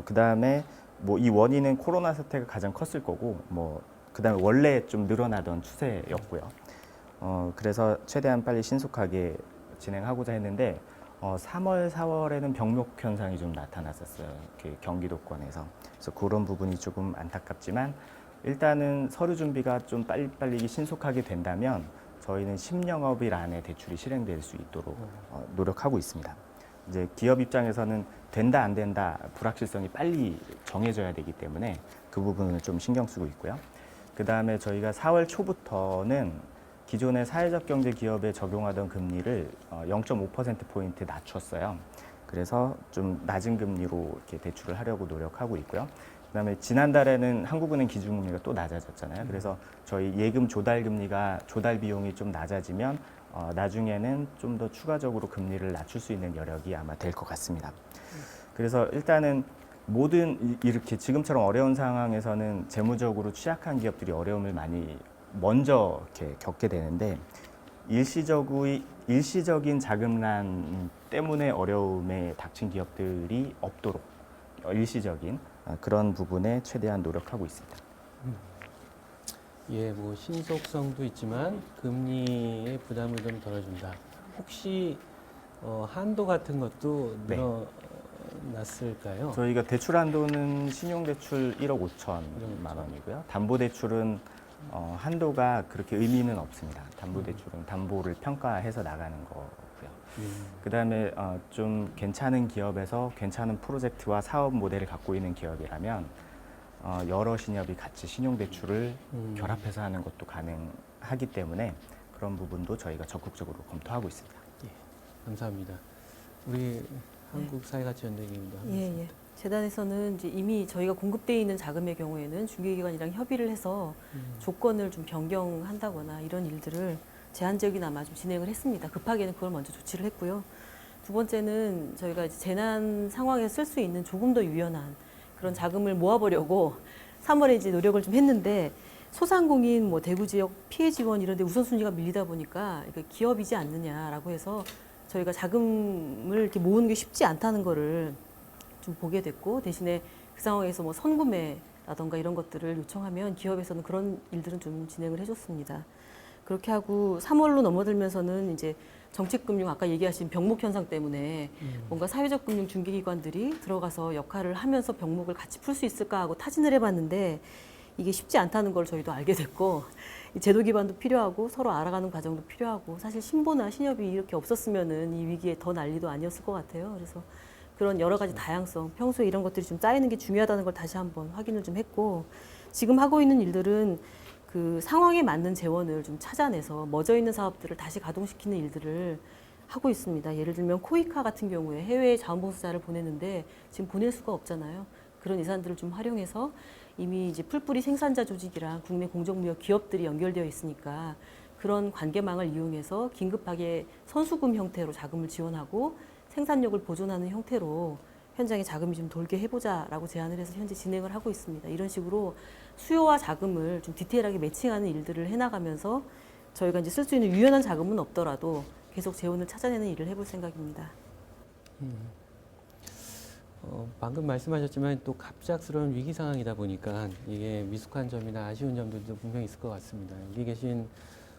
그다음에 뭐 이 원인은 코로나 사태가 가장 컸을 거고, 그다음에 원래 좀 늘어나던 추세였고요. 그래서 최대한 빨리 신속하게 진행하고자 했는데 3월, 4월에는 병목 현상이 좀 나타났었어요. 경기도권에서. 그래서 그런 부분이 조금 안타깝지만 일단은 서류 준비가 좀 빨리빨리 신속하게 된다면 저희는 10영업일 안에 대출이 실행될 수 있도록 노력하고 있습니다. 이제 기업 입장에서는 된다 안 된다 불확실성이 빨리 정해져야 되기 때문에 그 부분을 좀 신경 쓰고 있고요. 그 다음에 저희가 4월 초부터는 기존의 사회적 경제 기업에 적용하던 금리를 0.5%포인트 낮췄어요. 그래서 좀 낮은 금리로 이렇게 대출을 하려고 노력하고 있고요. 그다음에 지난달에는 한국은행 기준금리가 또 낮아졌잖아요. 그래서 저희 예금 조달 금리가 조달 비용이 좀 낮아지면 나중에는 좀 더 추가적으로 금리를 낮출 수 있는 여력이 아마 될 것 같습니다. 그래서 일단은 모든 이렇게 지금처럼 어려운 상황에서는 재무적으로 취약한 기업들이 어려움을 많이 먼저 이렇게 겪게 되는데 일시적인 자금난 때문에 어려움에 닥친 기업들이 없도록 일시적인 그런 부분에 최대한 노력하고 있습니다. 예, 뭐 신속성도 있지만 금리의 부담을 좀 덜어준다. 혹시 한도 같은 것도 네. 늘어났을까요? 저희가 대출 한도는 신용대출 1억 5천만 원이고요. 담보대출은 한도가 그렇게 의미는 없습니다. 담보대출은 담보를 평가해서 나가는 거고요. 그다음에 좀 괜찮은 기업에서 괜찮은 프로젝트와 사업 모델을 갖고 있는 기업이라면 여러 신협이 같이 신용대출을 결합해서 하는 것도 가능하기 때문에 그런 부분도 저희가 적극적으로 검토하고 있습니다. 예, 감사합니다. 우리 한국사회가치연대기금도 예. 재단에서는 이제 이미 저희가 공급되어 있는 자금의 경우에는 중개기관이랑 협의를 해서 조건을 좀 변경한다거나 이런 일들을 제한적이나마 좀 진행을 했습니다. 급하게는 그걸 먼저 조치를 했고요. 두 번째는 저희가 이제 재난 상황에 쓸 수 있는 조금 더 유연한 그런 자금을 모아보려고 3월에 이제 노력을 좀 했는데 소상공인 뭐 대구 지역 피해 지원 이런 데 우선순위가 밀리다 보니까 이게 기업이지 않느냐라고 해서 저희가 자금을 이렇게 모으는 게 쉽지 않다는 거를 좀 보게 됐고 대신에 그 상황에서 뭐 선구매라던가 이런 것들을 요청하면 기업에서는 그런 일들은 좀 진행을 해줬습니다. 그렇게 하고 3월로 넘어들면서는 이제 정책금융 아까 얘기하신 병목 현상 때문에 뭔가 사회적 금융 중개기관들이 들어가서 역할을 하면서 병목을 같이 풀 수 있을까 하고 타진을 해봤는데 이게 쉽지 않다는 걸 저희도 알게 됐고 이 제도 기반도 필요하고 서로 알아가는 과정도 필요하고 사실 신보나 신협이 이렇게 없었으면은 이 위기에 더 난리도 아니었을 것 같아요. 그래서 그런 여러 가지 다양성, 평소에 이런 것들이 좀 쌓이는 게 중요하다는 걸 다시 한번 확인을 좀 했고 지금 하고 있는 일들은 그 상황에 맞는 재원을 좀 찾아내서 멎어 있는 사업들을 다시 가동시키는 일들을 하고 있습니다. 예를 들면 코이카 같은 경우에 해외에 자원봉사자를 보내는데 지금 보낼 수가 없잖아요. 그런 예산들을 좀 활용해서 이미 이제 풀뿌리 생산자 조직이랑 국내 공정무역 기업들이 연결되어 있으니까 그런 관계망을 이용해서 긴급하게 선수금 형태로 자금을 지원하고 생산력을 보존하는 형태로 현장에 자금이 좀 돌게 해보자라고 제안을 해서 현재 진행을 하고 있습니다. 이런 식으로 수요와 자금을 좀 디테일하게 매칭하는 일들을 해나가면서 저희가 이제 쓸 수 있는 유연한 자금은 없더라도 계속 재원을 찾아내는 일을 해볼 생각입니다. 방금 말씀하셨지만 또 갑작스러운 위기 상황이다 보니까 이게 미숙한 점이나 아쉬운 점들도 분명히 있을 것 같습니다. 여기 계신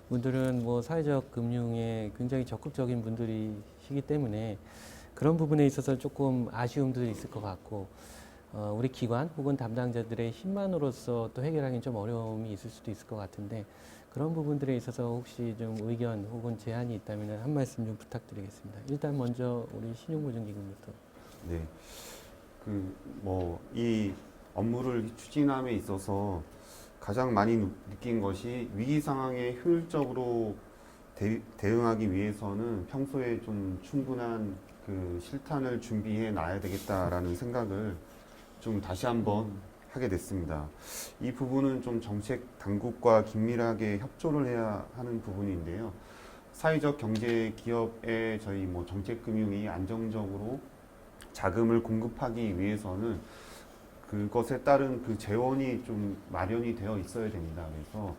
분들은 뭐 사회적 금융에 굉장히 적극적인 분들이시기 때문에 그런 부분에 있어서 조금 아쉬움도 있을 것 같고 우리 기관 혹은 담당자들의 힘만으로서 또 해결하기는 좀 어려움이 있을 수도 있을 것 같은데 그런 부분들에 있어서 혹시 좀 의견 혹은 제안이 있다면 한 말씀 좀 부탁드리겠습니다. 일단 먼저 우리 신용보증기금부터. 네. 이 업무를 추진함에 있어서 가장 많이 느낀 것이 위기 상황에 효율적으로 대응하기 위해서는 평소에 좀 충분한 그 실탄을 준비해 놔야 되겠다라는 생각을 좀 다시 한번 하게 됐습니다. 이 부분은 좀 정책 당국과 긴밀하게 협조를 해야 하는 부분인데요. 사회적 경제 기업에 저희 정책금융이 안정적으로 자금을 공급하기 위해서는 그것에 따른 그 재원이 좀 마련이 되어 있어야 됩니다. 그래서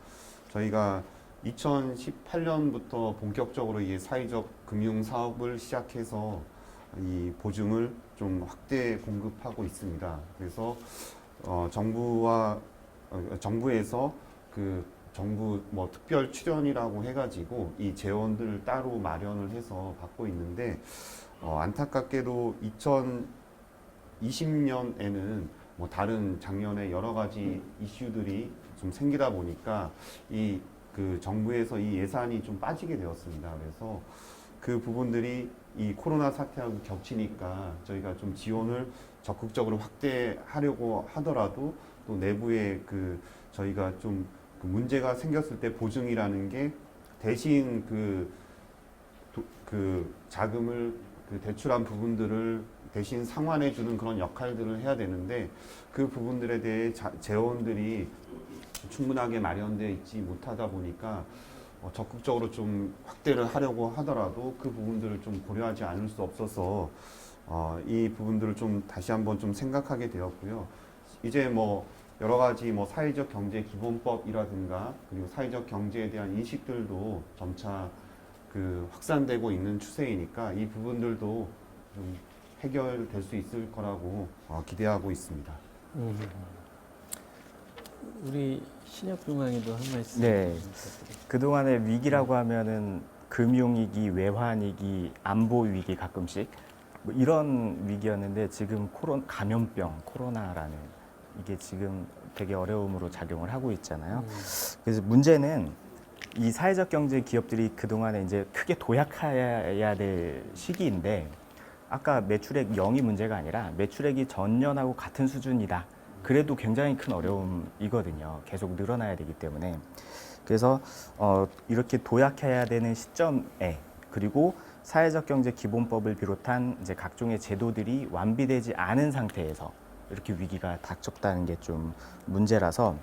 저희가 2018년부터 본격적으로 이 사회적 금융 사업을 시작해서 이 보증을 좀 확대 공급하고 있습니다. 그래서 정부에서 그 정부 특별 출연이라고 해가지고 이 재원들을 따로 마련을 해서 받고 있는데 안타깝게도 2020년에는 다른 작년에 여러 가지 이슈들이 좀 생기다 보니까 그 정부에서 이 예산이 좀 빠지게 되었습니다. 그래서 그 부분들이 이 코로나 사태하고 겹치니까 저희가 좀 지원을 적극적으로 확대하려고 하더라도 또 내부에 저희가 좀 문제가 생겼을 때 보증이라는 게 대신 그 자금을 대출한 부분들을 대신 상환해주는 그런 역할들을 해야 되는데 그 부분들에 대해 재원들이 충분하게 마련되어 있지 못하다 보니까 적극적으로 좀 확대를 하려고 하더라도 그 부분들을 좀 고려하지 않을 수 없어서 이 부분들을 좀 다시 한번 좀 생각하게 되었고요. 이제 여러 가지 사회적 경제 기본법이라든가 그리고 사회적 경제에 대한 인식들도 점차 확산되고 있는 추세이니까 이 부분들도 좀 해결될 수 있을 거라고 기대하고 있습니다. 우리 신혁중앙에도 한 말씀. 네. 부탁드립니다. 그동안의 위기라고 하면은 금융위기, 외환위기, 안보위기 가끔씩 이런 위기였는데 지금 감염병, 코로나라는 이게 지금 되게 어려움으로 작용을 하고 있잖아요. 그래서 문제는 이 사회적 경제 기업들이 그동안에 이제 크게 도약해야 될 시기인데 아까 매출액 0이 문제가 아니라 매출액이 전년하고 같은 수준이다. 그래도 굉장히 큰 어려움이거든요. 계속 늘어나야 되기 때문에. 그래서 이렇게 도약해야 되는 시점에 그리고 사회적 경제 기본법을 비롯한 이제 각종의 제도들이 완비되지 않은 상태에서 이렇게 위기가 닥쳤다는 게 좀 문제라서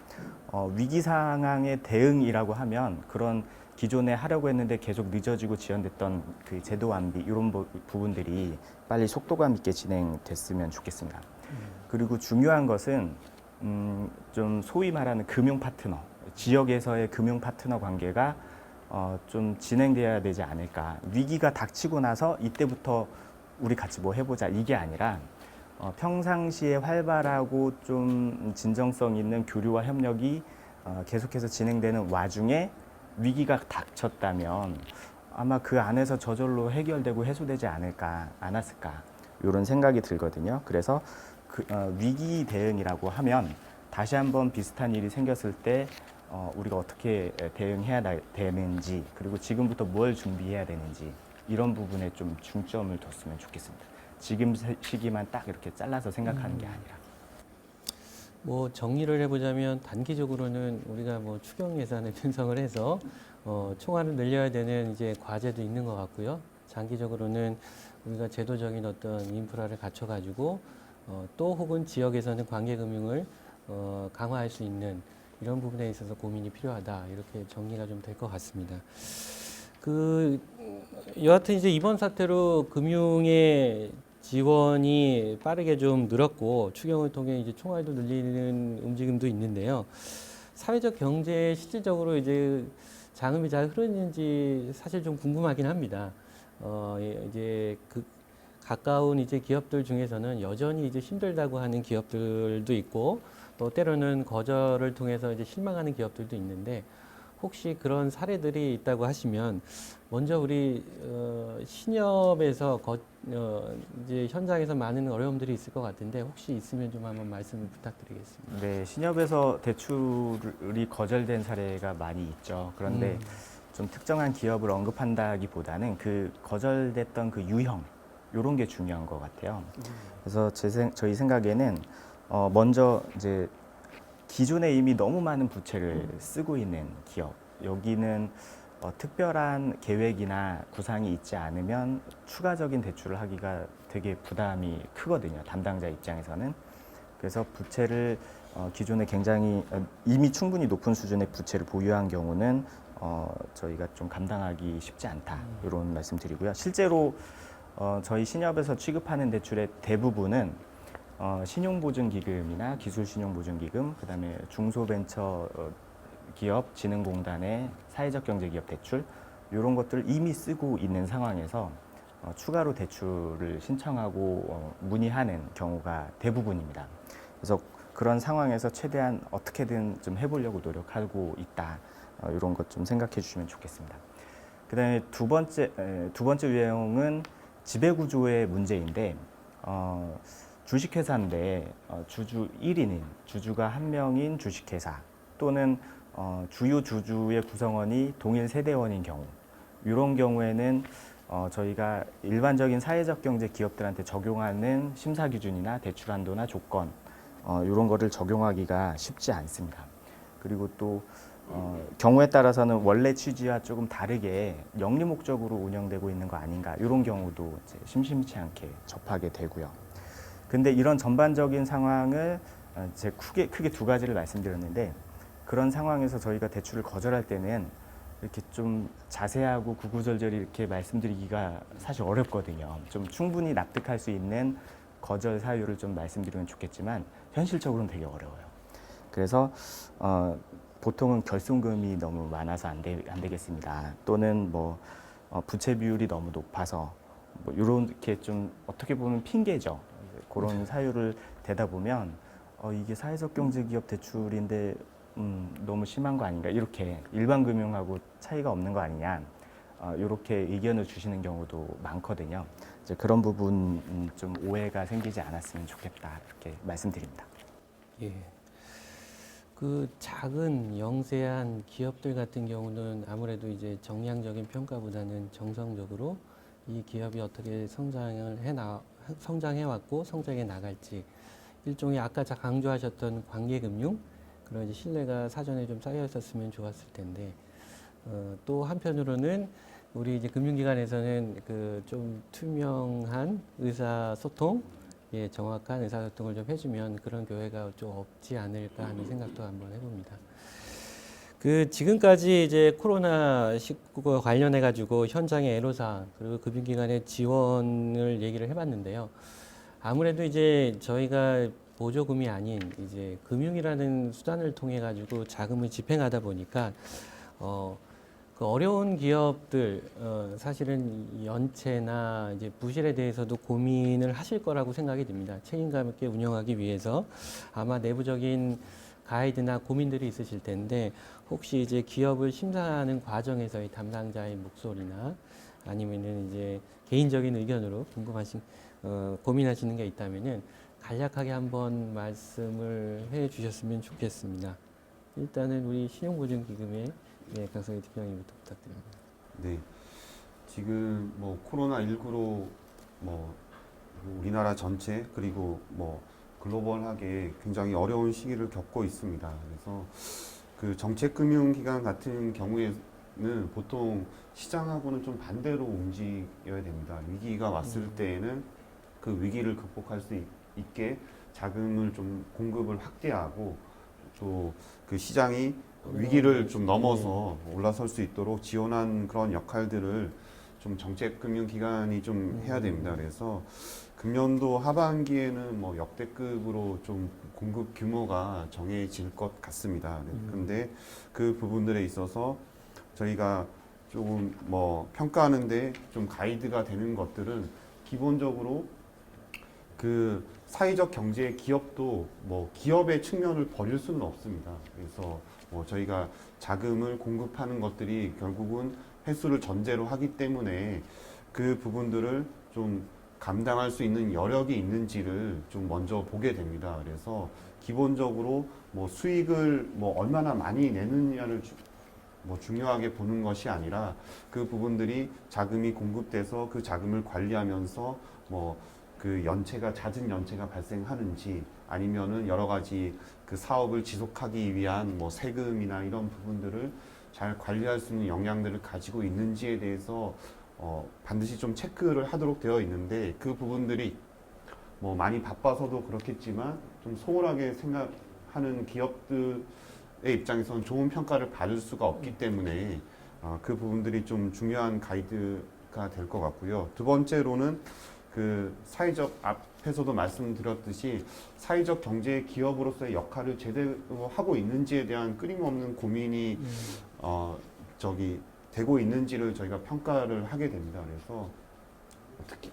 위기 상황의 대응이라고 하면 그런 기존에 하려고 했는데 계속 늦어지고 지연됐던 그 제도 완비 이런 부분들이 빨리 속도감 있게 진행됐으면 좋겠습니다. 그리고 중요한 것은 좀 소위 말하는 금융 파트너, 지역에서의 금융 파트너 관계가 좀 진행돼야 되지 않을까. 위기가 닥치고 나서 이때부터 우리 같이 뭐 해보자 이게 아니라 평상시에 활발하고 좀 진정성 있는 교류와 협력이 계속해서 진행되는 와중에 위기가 닥쳤다면 아마 그 안에서 저절로 해결되고 해소되지 않았을까 이런 생각이 들거든요. 그래서 위기 대응이라고 하면 다시 한번 비슷한 일이 생겼을 때 우리가 어떻게 대응해야 되는지 그리고 지금부터 뭘 준비해야 되는지 이런 부분에 좀 중점을 뒀으면 좋겠습니다. 지금 시기만 딱 이렇게 잘라서 생각하는 게 아니라. 정리를 해보자면 단기적으로는 우리가 추경 예산을 편성을 해서 총알을 늘려야 되는 이제 과제도 있는 것 같고요. 장기적으로는 우리가 제도적인 어떤 인프라를 갖춰가지고 또 혹은 지역에서는 관계금융을 강화할 수 있는 이런 부분에 있어서 고민이 필요하다 이렇게 정리가 좀 될 것 같습니다. 여하튼 이제 이번 사태로 금융의 지원이 빠르게 좀 늘었고 추경을 통해 이제 총알도 늘리는 움직임도 있는데요. 사회적 경제에 실질적으로 이제 자금이 잘 흐르는지 사실 좀 궁금하긴 합니다. 이제 가까운 이제 기업들 중에서는 여전히 이제 힘들다고 하는 기업들도 있고 또 때로는 거절을 통해서 이제 실망하는 기업들도 있는데 혹시 그런 사례들이 있다고 하시면 먼저 우리 신협에서 이제 현장에서 많은 어려움들이 있을 것 같은데 혹시 있으면 좀 한번 말씀을 부탁드리겠습니다. 네, 신협에서 대출이 거절된 사례가 많이 있죠. 그런데 좀 특정한 기업을 언급한다기보다는 그 거절됐던 그 유형 이런 게 중요한 것 같아요. 그래서 저희 생각에는 먼저 이제 기존에 이미 너무 많은 부채를 쓰고 있는 기업, 여기는 특별한 계획이나 구상이 있지 않으면 추가적인 대출을 하기가 되게 부담이 크거든요. 담당자 입장에서는. 그래서 부채를 기존에 굉장히 이미 충분히 높은 수준의 부채를 보유한 경우는 저희가 좀 감당하기 쉽지 않다 이런 말씀드리고요. 실제로 저희 신협에서 취급하는 대출의 대부분은 신용보증기금이나 기술신용보증기금, 그다음에 중소벤처기업진흥공단의 사회적 경제기업 대출 이런 것들을 이미 쓰고 있는 상황에서 추가로 대출을 신청하고 문의하는 경우가 대부분입니다. 그래서 그런 상황에서 최대한 어떻게든 좀 해보려고 노력하고 있다. 이런 것 좀 생각해 주시면 좋겠습니다. 그다음에 두 번째 유형은 지배구조의 문제인데 주식회사인데 주주 1인인 주주가 한 명인 주식회사 또는 주요 주주의 구성원이 동일 세대원인 경우 이런 경우에는 저희가 일반적인 사회적 경제 기업들한테 적용하는 심사 기준이나 대출 한도나 조건 이런 거를 적용하기가 쉽지 않습니다. 그리고 또 경우에 따라서는 원래 취지와 조금 다르게 영리 목적으로 운영되고 있는 거 아닌가 이런 경우도 이제 심심치 않게 접하게 되고요. 근데 이런 전반적인 상황을 제가 크게 두 가지를 말씀드렸는데 그런 상황에서 저희가 대출을 거절할 때는 이렇게 좀 자세하고 구구절절히 이렇게 말씀드리기가 사실 어렵거든요. 좀 충분히 납득할 수 있는 거절 사유를 좀 말씀드리면 좋겠지만 현실적으로는 되게 어려워요. 그래서 보통은 결손금이 너무 많아서 안 되겠습니다. 또는 뭐 부채 비율이 너무 높아서 뭐 이렇게 좀 어떻게 보면 핑계죠. 그런 사유를 대다 보면 이게 사회적 경제기업 대출인데 너무 심한 거 아닌가 이렇게 일반 금융하고 차이가 없는 거 아니냐 이렇게 의견을 주시는 경우도 많거든요. 이제 그런 부분 좀 오해가 생기지 않았으면 좋겠다 이렇게 말씀드립니다. 예. 그 작은 영세한 기업들 같은 경우는 아무래도 이제 정량적인 평가보다는 정성적으로 이 기업이 어떻게 성장해 왔고 성장해 나갈지 일종의 아까 강조하셨던 관계금융 그런 이제 신뢰가 사전에 좀 쌓여 있었으면 좋았을 텐데 또 한편으로는 우리 이제 금융기관에서는 그 좀 투명한 의사소통 예, 정확한 의사소통을 좀 해주면 그런 교회가 좀 없지 않을까 하는 생각도 한번 해봅니다. 지금까지 이제 코로나19와 관련해가지고 현장의 애로사항 그리고 금융기관의 지원을 얘기를 해봤는데요. 아무래도 이제 저희가 보조금이 아닌 이제 금융이라는 수단을 통해 가지고 자금을 집행하다 보니까 그 어려운 기업들 사실은 연체나 이제 부실에 대해서도 고민을 하실 거라고 생각이 듭니다. 책임감 있게 운영하기 위해서 아마 내부적인 가이드나 고민들이 있으실 텐데 혹시 이제 기업을 심사하는 과정에서의 담당자의 목소리나 아니면은 이제 개인적인 의견으로 고민하시는 게 있다면은 간략하게 한번 말씀을 해 주셨으면 좋겠습니다. 일단은 우리 신용보증기금의 강성희 팀장님부터 부탁드립니다. 네, 지금 뭐 코로나19로 뭐 우리나라 전체 그리고 뭐 글로벌하게 굉장히 어려운 시기를 겪고 있습니다. 그래서 그 정책금융기관 같은 경우에는 보통 시장하고는 좀 반대로 움직여야 됩니다. 위기가 왔을 때에는 그 위기를 극복할 수 있게 자금을 좀 공급을 확대하고 또 그 시장이 위기를 좀 넘어서 올라설 수 있도록 지원한 그런 역할들을 좀 정책금융기관이 좀 해야 됩니다. 그래서 금년도 하반기에는 뭐 역대급으로 좀 공급 규모가 정해질 것 같습니다. 근데 그 부분들에 있어서 저희가 조금 뭐 평가하는데 좀 가이드가 되는 것들은 기본적으로 그 사회적 경제 기업도 뭐 기업의 측면을 버릴 수는 없습니다. 그래서 뭐 저희가 자금을 공급하는 것들이 결국은 회수를 전제로 하기 때문에 그 부분들을 좀 감당할 수 있는 여력이 있는지를 좀 먼저 보게 됩니다. 그래서 기본적으로 뭐 수익을 뭐 얼마나 많이 내느냐를 뭐 중요하게 보는 것이 아니라 그 부분들이 자금이 공급돼서 그 자금을 관리하면서 뭐 그 연체가 잦은 연체가 발생하는지 아니면은 여러 가지 그 사업을 지속하기 위한 뭐 세금이나 이런 부분들을 잘 관리할 수 있는 역량들을 가지고 있는지에 대해서 반드시 좀 체크를 하도록 되어 있는데 그 부분들이 뭐 많이 바빠서도 그렇겠지만 좀 소홀하게 생각하는 기업들의 입장에서는 좋은 평가를 받을 수가 없기 때문에 그 부분들이 좀 중요한 가이드가 될 것 같고요. 두 번째로는 그 사회적 앞에서도 말씀드렸듯이 사회적 경제 기업으로서의 역할을 제대로 하고 있는지에 대한 끊임없는 고민이 되고 있는지를 저희가 평가를 하게 됩니다. 그래서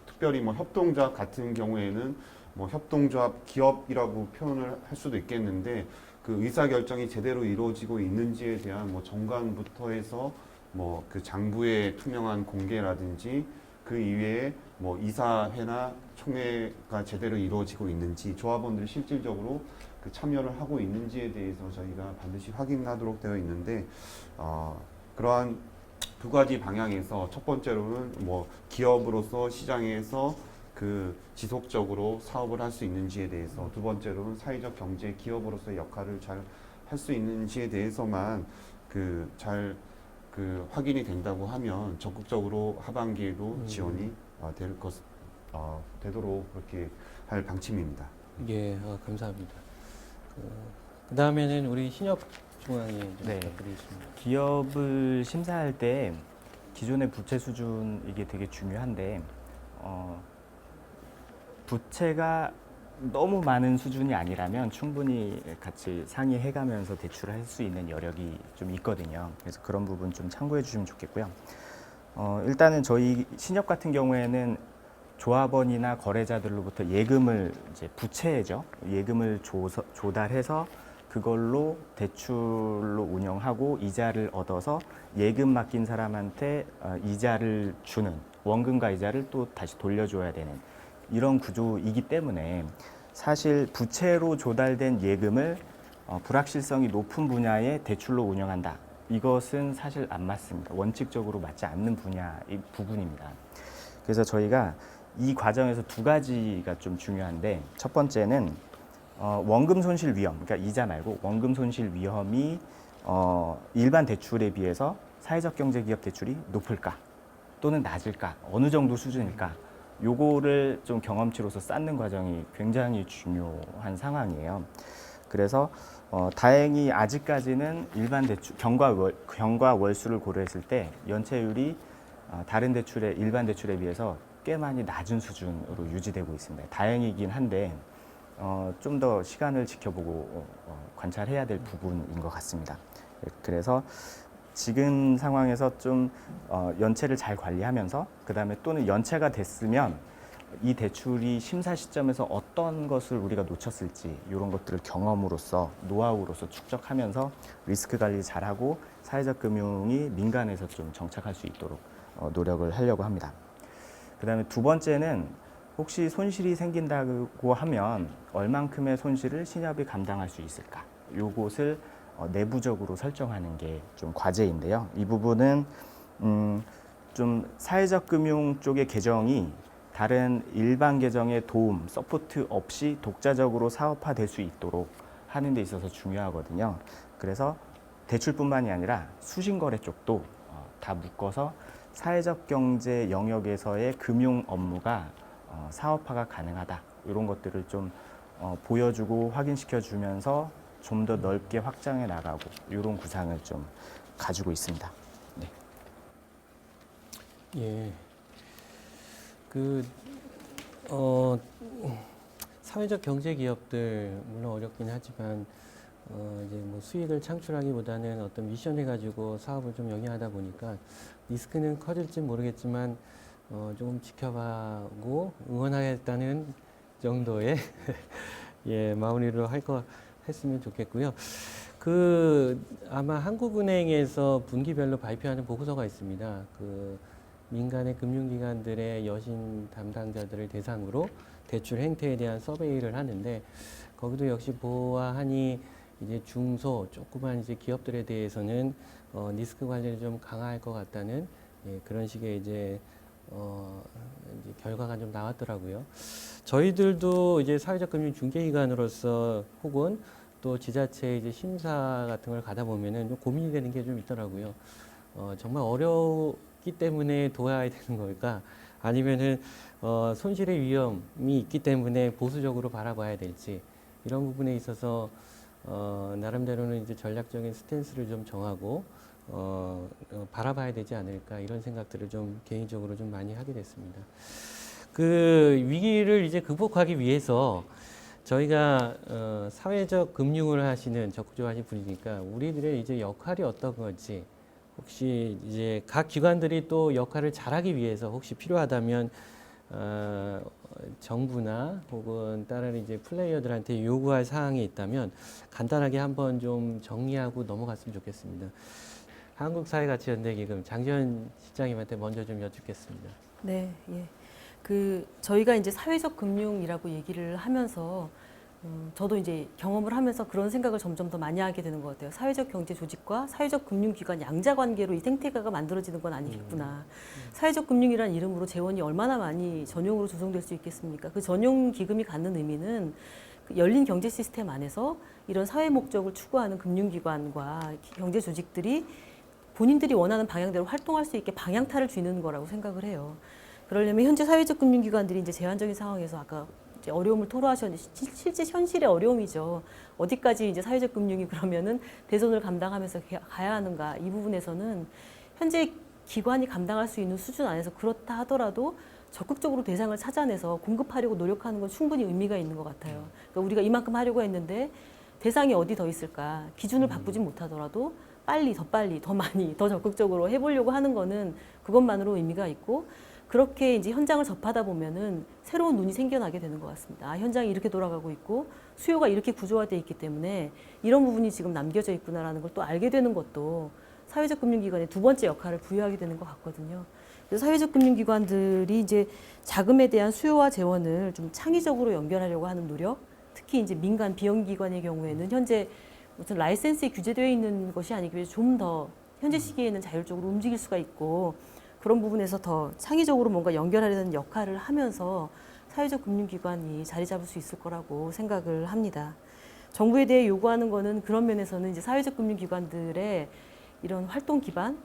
특별히 뭐 협동조합 같은 경우에는 뭐 협동조합 기업이라고 표현을 할 수도 있겠는데 그 의사결정이 제대로 이루어지고 있는지에 대한 뭐 정관부터 해서 뭐 그 장부의 투명한 공개라든지 그 이외에 뭐 이사회나 총회가 제대로 이루어지고 있는지 조합원들이 실질적으로 그 참여를 하고 있는지에 대해서 저희가 반드시 확인하도록 되어 있는데 그러한 두 가지 방향에서 첫 번째로는 뭐 기업으로서 시장에서 그 지속적으로 사업을 할 수 있는지에 대해서 두 번째로는 사회적 경제 기업으로서의 역할을 잘 할 수 있는지에 대해서만 잘 확인이 된다고 하면 적극적으로 하반기에도 지원이 되도록 그렇게 할 방침입니다. 예, 감사합니다. 그 다음에는 우리 신협 중앙에 네. 부탁드리겠습니다. 기업을 심사할 때 기존의 부채 수준 이게 되게 중요한데 부채가 너무 많은 수준이 아니라면 충분히 같이 상의해가면서 대출을 할 수 있는 여력이 좀 있거든요. 그래서 그런 부분 좀 참고해 주시면 좋겠고요. 일단은 저희 신협 같은 경우에는 조합원이나 거래자들로부터 예금을 이제 부채죠. 예금을 조달해서 그걸로 대출로 운영하고 이자를 얻어서 예금 맡긴 사람한테 이자를 주는 원금과 이자를 또 다시 돌려줘야 되는 이런 구조이기 때문에 사실 부채로 조달된 예금을 불확실성이 높은 분야의 대출로 운영한다. 이것은 사실 안 맞습니다. 원칙적으로 맞지 않는 분야의 부분입니다. 그래서 저희가 이 과정에서 두 가지가 좀 중요한데 첫 번째는 원금 손실 위험, 그러니까 이자 말고 원금 손실 위험이 일반 대출에 비해서 사회적 경제 기업 대출이 높을까 또는 낮을까 어느 정도 수준일까 요거를 좀 경험치로서 쌓는 과정이 굉장히 중요한 상황이에요. 그래서 다행히 아직까지는 일반 대출 경과 월수를 고려했을 때 연체율이 다른 대출의 일반 대출에 비해서 꽤 많이 낮은 수준으로 유지되고 있습니다. 다행이긴 한데 좀 더 시간을 지켜보고 관찰해야 될 부분인 것 같습니다. 그래서 지금 상황에서 좀 연체를 잘 관리하면서 그다음에 또는 연체가 됐으면 이 대출이 심사 시점에서 어떤 것을 우리가 놓쳤을지 이런 것들을 경험으로서 노하우로서 축적하면서 리스크 관리 잘하고 사회적 금융이 민간에서 좀 정착할 수 있도록 노력을 하려고 합니다. 그다음에 두 번째는 혹시 손실이 생긴다고 하면 얼만큼의 손실을 신협이 감당할 수 있을까? 요것을 내부적으로 설정하는 게 좀 과제인데요. 이 부분은 좀 사회적 금융 쪽의 계정이 다른 일반 계정의 도움, 서포트 없이 독자적으로 사업화될 수 있도록 하는 데 있어서 중요하거든요. 그래서 대출뿐만이 아니라 수신거래 쪽도 다 묶어서 사회적 경제 영역에서의 금융 업무가 사업화가 가능하다. 이런 것들을 좀 보여주고 확인시켜 주면서 좀 더 넓게 확장해 나가고 이런 구상을 좀 가지고 있습니다. 예. 사회적 경제 기업들 물론 어렵긴 하지만 이제 뭐 수익을 창출하기보다는 어떤 미션을 가지고 사업을 좀 영위하다 보니까 리스크는 커질지 모르겠지만 조금 지켜봐고 응원하겠다는 정도의 예, 마무리로 했으면 좋겠고요. 아마 한국은행에서 분기별로 발표하는 보고서가 있습니다. 민간의 금융기관들의 여신 담당자들을 대상으로 대출 행태에 대한 서베이를 하는데 거기도 역시 보아하니 이제 중소 조그만 이제 기업들에 대해서는 리스크 관리를 좀 강화할 것 같다는 예, 그런 식의 이제 결과가 좀 나왔더라고요. 저희들도 이제 사회적 금융 중개기관으로서 혹은 또 지자체 이제 심사 같은 걸 가다 보면은 좀 고민이 되는 게 좀 있더라고요. 정말 어렵기 때문에 도와야 되는 걸까? 아니면은 손실의 위험이 있기 때문에 보수적으로 바라봐야 될지 이런 부분에 있어서 나름대로는 이제 전략적인 스탠스를 좀 정하고 바라봐야 되지 않을까 이런 생각들을 좀 개인적으로 좀 많이 하게 됐습니다. 위기를 이제 극복하기 위해서 저희가 사회적 금융을 하시는 적극적으로 하신 분이니까 우리들의 이제 역할이 어떤 건지 혹시 이제 각 기관들이 또 역할을 잘하기 위해서 혹시 필요하다면 정부나 혹은 다른 이제 플레이어들한테 요구할 사항이 있다면 간단하게 한번 좀 정리하고 넘어갔으면 좋겠습니다. 한국사회가치연대기금 장지현 실장님한테 먼저 좀 여쭙겠습니다. 네, 예. 저희가 이제 사회적 금융이라고 얘기를 하면서 저도 이제 경험을 하면서 그런 생각을 점점 더 많이 하게 되는 것 같아요. 사회적 경제 조직과 사회적 금융기관 양자 관계로 이 생태계가 만들어지는 건 아니겠구나. 사회적 금융이라는 이름으로 재원이 얼마나 많이 전용으로 조성될 수 있겠습니까? 그 전용 기금이 갖는 의미는 그 열린 경제 시스템 안에서 이런 사회 목적을 추구하는 금융기관과 경제 조직들이 본인들이 원하는 방향대로 활동할 수 있게 방향타를 쥐는 거라고 생각을 해요. 그러려면 현재 사회적 금융기관들이 이제 제한적인 상황에서 아까 이제 어려움을 토로하셨는데 실제 현실의 어려움이죠. 어디까지 이제 사회적 금융이 그러면은 대손을 감당하면서 가야 하는가 이 부분에서는 현재 기관이 감당할 수 있는 수준 안에서 그렇다 하더라도 적극적으로 대상을 찾아내서 공급하려고 노력하는 건 충분히 의미가 있는 것 같아요. 그러니까 우리가 이만큼 하려고 했는데 대상이 어디 더 있을까? 기준을 바꾸진 못하더라도 빨리, 더 많이, 더 적극적으로 해보려고 하는 거는 그것만으로 의미가 있고 그렇게 이제 현장을 접하다 보면은 새로운 눈이 생겨나게 되는 것 같습니다. 현장이 이렇게 돌아가고 있고 수요가 이렇게 구조화되어 있기 때문에 이런 부분이 지금 남겨져 있구나라는 걸 또 알게 되는 것도 사회적 금융기관의 두 번째 역할을 부여하게 되는 것 같거든요. 그래서 사회적 금융기관들이 이제 자금에 대한 수요와 재원을 좀 창의적으로 연결하려고 하는 노력, 특히 이제 민간 비영기관의 경우에는 현재 무슨 라이센스에 규제되어 있는 것이 아니기 좀 더 현재 시기에는 자율적으로 움직일 수가 있고 그런 부분에서 더 창의적으로 뭔가 연결하려는 역할을 하면서 사회적 금융기관이 자리 잡을 수 있을 거라고 생각을 합니다. 정부에 대해 요구하는 거는 그런 면에서는 이제 사회적 금융기관들의 이런 활동 기반,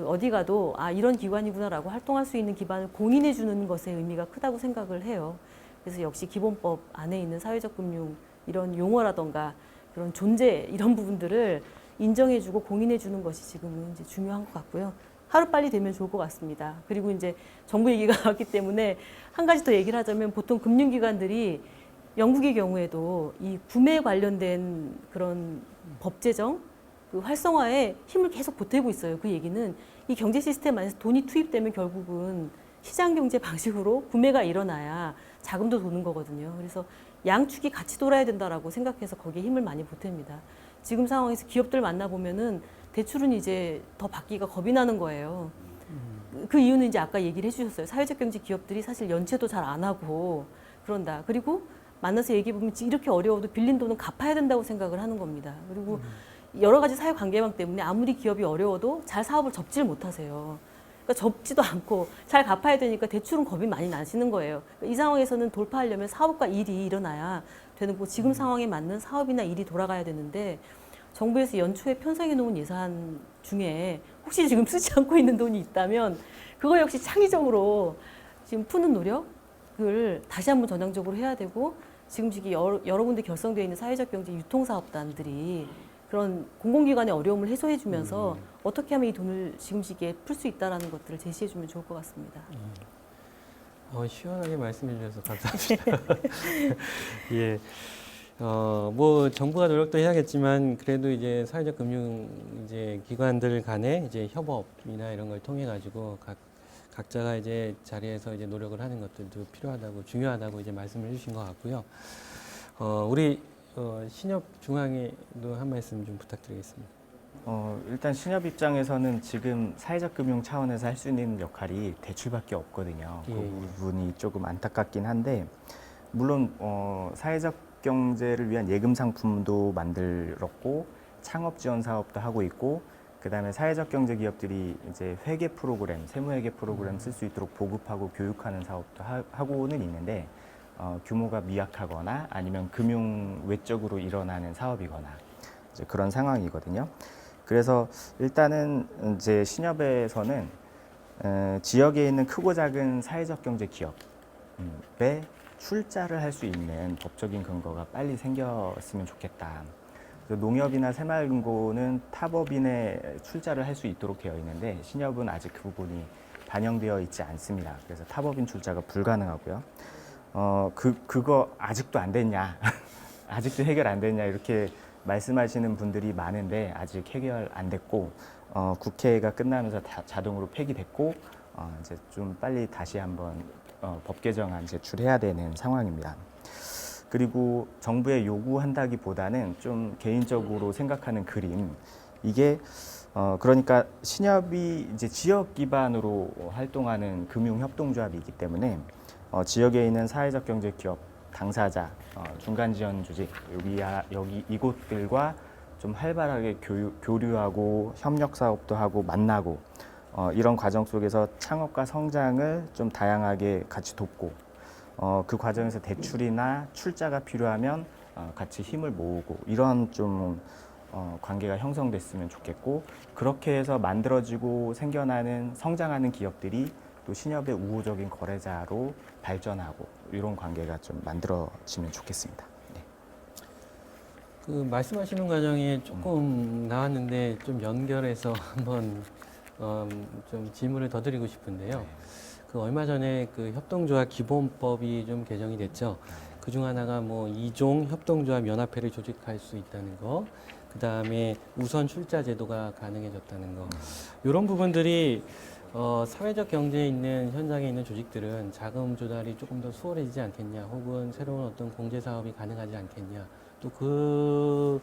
어디 가도 이런 기관이구나라고 활동할 수 있는 기반을 공인해 주는 것의 의미가 크다고 생각을 해요. 그래서 역시 기본법 안에 있는 사회적 금융 이런 용어라던가 그런 존재 이런 부분들을 인정해 주고 공인해 주는 것이 지금은 이제 중요한 것 같고요. 하루빨리 되면 좋을 것 같습니다. 그리고 이제 정부 얘기가 나왔기 때문에 한 가지 더 얘기를 하자면 보통 금융기관들이 영국의 경우에도 이 구매 관련된 그런 법 제정, 그 활성화에 힘을 계속 보태고 있어요. 그 얘기는 이 경제 시스템 안에서 돈이 투입되면 결국은 시장 경제 방식으로 구매가 일어나야 자금도 도는 거거든요. 그래서 양축이 같이 돌아야 된다라고 생각해서 거기에 힘을 많이 보탭니다. 지금 상황에서 기업들 만나보면은 대출은 이제 더 받기가 겁이 나는 거예요. 그 이유는 이제 아까 얘기를 해주셨어요. 사회적 경제 기업들이 사실 연체도 잘 안 하고 그런다. 그리고 만나서 얘기해보면 이렇게 어려워도 빌린 돈은 갚아야 된다고 생각을 하는 겁니다. 그리고 여러 가지 사회 관계망 때문에 아무리 기업이 어려워도 잘 사업을 접지를 못하세요. 그러니까 접지도 않고 잘 갚아야 되니까 대출은 겁이 많이 나시는 거예요. 그러니까 이 상황에서는 돌파하려면 사업과 일이 일어나야 되는 거고 지금 상황에 맞는 사업이나 일이 돌아가야 되는데 정부에서 연초에 편성해 놓은 예산 중에 혹시 지금 쓰지 않고 있는 돈이 있다면 그거 역시 창의적으로 지금 푸는 노력을 다시 한번 전향적으로 해야 되고 지금 시기 여러 군데 결성되어 있는 사회적 경제 유통사업단들이 그런 공공기관의 어려움을 해소해주면서 어떻게 하면 이 돈을 지금 시기에 풀 수 있다라는 것들을 제시해주면 좋을 것 같습니다. 시원하게 말씀해 주셔서 감사합니다. 예. 뭐 정부가 노력도 해야겠지만 그래도 이제 사회적 금융 이제 기관들 간의 이제 협업이나 이런 걸 통해 가지고 각자가 이제 자리에서 이제 노력을 하는 것들도 필요하다고 중요하다고 이제 말씀을 해주신 것 같고요. 우리 신협 중앙에도 한 말씀 좀 부탁드리겠습니다. 일단 신협 입장에서는 지금 사회적 금융 차원에서 할 수 있는 역할이 대출밖에 없거든요. 예. 그 부분이 조금 안타깝긴 한데 물론 사회적 경제를 위한 예금 상품도 만들었고 창업 지원 사업도 하고 있고 그다음에 사회적 경제 기업들이 이제 회계 프로그램, 세무 회계 프로그램 쓸 수 있도록 보급하고 교육하는 사업도 하고는 있는데 규모가 미약하거나 아니면 금융 외적으로 일어나는 사업이거나 이제 그런 상황이거든요. 그래서 일단은 이제 신협에서는 지역에 있는 크고 작은 사회적 경제 기업에 출자를 할 수 있는 법적인 근거가 빨리 생겼으면 좋겠다. 농협이나 새마을금고는 타법인에 출자를 할 수 있도록 되어 있는데 신협은 아직 그 부분이 반영되어 있지 않습니다. 그래서 타법인 출자가 불가능하고요. 그거 아직도 안 됐냐? 아직도 해결 안 됐냐? 이렇게 말씀하시는 분들이 많은데 아직 해결 안 됐고 국회가 끝나면서 자동으로 폐기됐고 이제 좀 빨리 다시 한번 법 개정안 제출해야 되는 상황입니다. 그리고 정부에 요구한다기보다는 좀 개인적으로 생각하는 그림 이게 그러니까 신협이 이제 지역 기반으로 활동하는 금융협동조합이기 때문에 지역에 있는 사회적 경제 기업 당사자, 중간 지원 조직 여기 이곳들과 좀 활발하게 교류하고 협력 사업도 하고 만나고 이런 과정 속에서 창업과 성장을 좀 다양하게 같이 돕고 그 과정에서 대출이나 출자가 필요하면 같이 힘을 모으고 이런 좀 관계가 형성됐으면 좋겠고 그렇게 해서 만들어지고 생겨나는 성장하는 기업들이 또 신협의 우호적인 거래자로 발전하고 이런 관계가 좀 만들어지면 좋겠습니다. 네. 그 말씀하시는 과정에 조금 나왔는데 좀 연결해서 한번 좀 질문을 더 드리고 싶은데요. 네. 그 얼마 전에 그 협동조합 기본법이 좀 개정이 됐죠. 그 중 하나가 뭐 2종 협동조합 연합회를 조직할 수 있다는 거, 그 다음에 우선 출자 제도가 가능해졌다는 거. 이런 부분들이 사회적 경제에 있는 현장에 있는 조직들은 자금 조달이 조금 더 수월해지지 않겠냐, 혹은 새로운 어떤 공제 사업이 가능하지 않겠냐. 또 그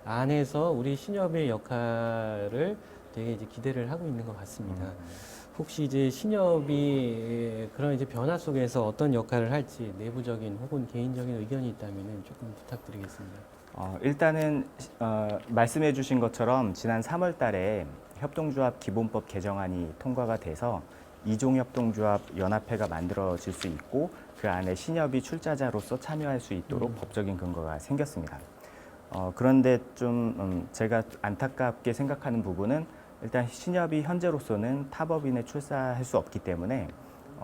안에서 우리 신협의 역할을 되게 이제 기대를 하고 있는 것 같습니다. 혹시 이제 신협이 그런 이제 변화 속에서 어떤 역할을 할지 내부적인 혹은 개인적인 의견이 있다면 조금 부탁드리겠습니다. 일단은 말씀해 주신 것처럼 지난 3월 달에 협동조합 기본법 개정안이 통과가 돼서 이종 협동조합 연합회가 만들어질 수 있고 그 안에 신협이 출자자로서 참여할 수 있도록 법적인 근거가 생겼습니다. 그런데 좀 제가 안타깝게 생각하는 부분은 일단 신협이 현재로서는 타법인에 출사할 수 없기 때문에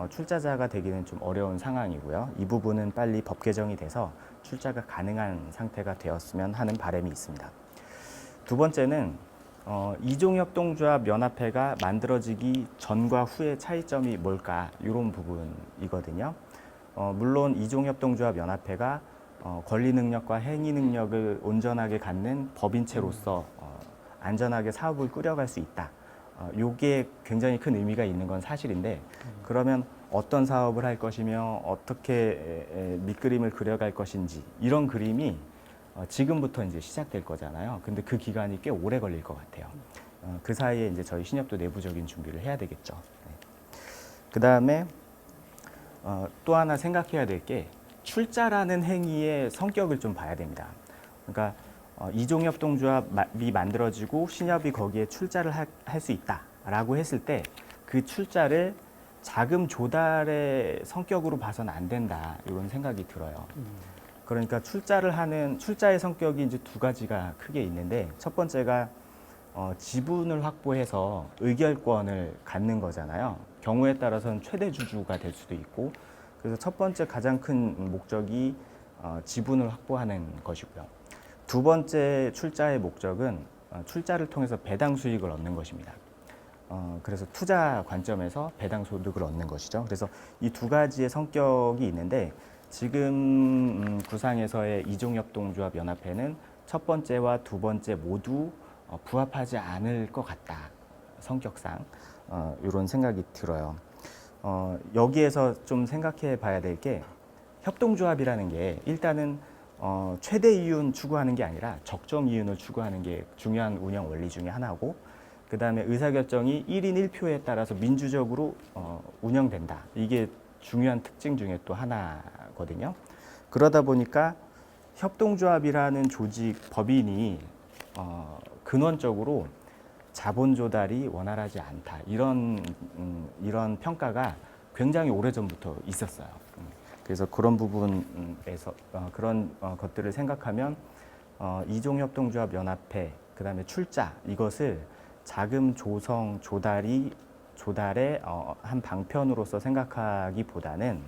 출자자가 되기는 좀 어려운 상황이고요. 이 부분은 빨리 법 개정이 돼서 출자가 가능한 상태가 되었으면 하는 바람이 있습니다. 두 번째는 이종협동조합 연합회가 만들어지기 전과 후의 차이점이 뭘까 이런 부분이거든요. 물론 이종협동조합 연합회가 권리 능력과 행위 능력을 온전하게 갖는 법인체로서 안전하게 사업을 꾸려갈 수 있다. 이게 굉장히 큰 의미가 있는 건 사실인데 그러면 어떤 사업을 할 것이며 어떻게 밑그림을 그려갈 것인지 이런 그림이 지금부터 이제 시작될 거잖아요. 근데 그 기간이 꽤 오래 걸릴 것 같아요. 그 사이에 이제 저희 신협도 내부적인 준비를 해야 되겠죠. 네. 그 다음에 또 하나 생각해야 될 게 출자라는 행위의 성격을 좀 봐야 됩니다. 그러니까 이종협동조합이 만들어지고 신협이 거기에 출자를 할 수 있다라고 했을 때 그 출자를 자금 조달의 성격으로 봐서는 안 된다 이런 생각이 들어요. 그러니까 출자의 성격이 이제 두 가지가 크게 있는데 첫 번째가 지분을 확보해서 의결권을 갖는 거잖아요. 경우에 따라서는 최대 주주가 될 수도 있고 그래서 첫 번째 가장 큰 목적이 지분을 확보하는 것이고요. 두 번째 출자의 목적은 출자를 통해서 배당 수익을 얻는 것입니다. 그래서 투자 관점에서 배당 소득을 얻는 것이죠. 그래서 이 두 가지의 성격이 있는데 지금 구상에서의 이종협동조합 연합회는 첫 번째와 두 번째 모두 부합하지 않을 것 같다. 성격상 이런 생각이 들어요. 여기에서 좀 생각해 봐야 될 게 협동조합이라는 게 일단은 최대 이윤 추구하는 게 아니라 적정 이윤을 추구하는 게 중요한 운영 원리 중에 하나고 그 다음에 의사결정이 1인 1표에 따라서 민주적으로 운영된다. 이게 중요한 특징 중에 또 하나거든요. 그러다 보니까 협동조합이라는 조직 법인이 근원적으로 자본 조달이 원활하지 않다. 이런 평가가 굉장히 오래전부터 있었어요. 그래서 그런 부분에서 그런 것들을 생각하면 이종협동조합 연합회 그다음에 출자 이것을 자금 조성 조달의 한 방편으로서 생각하기보다는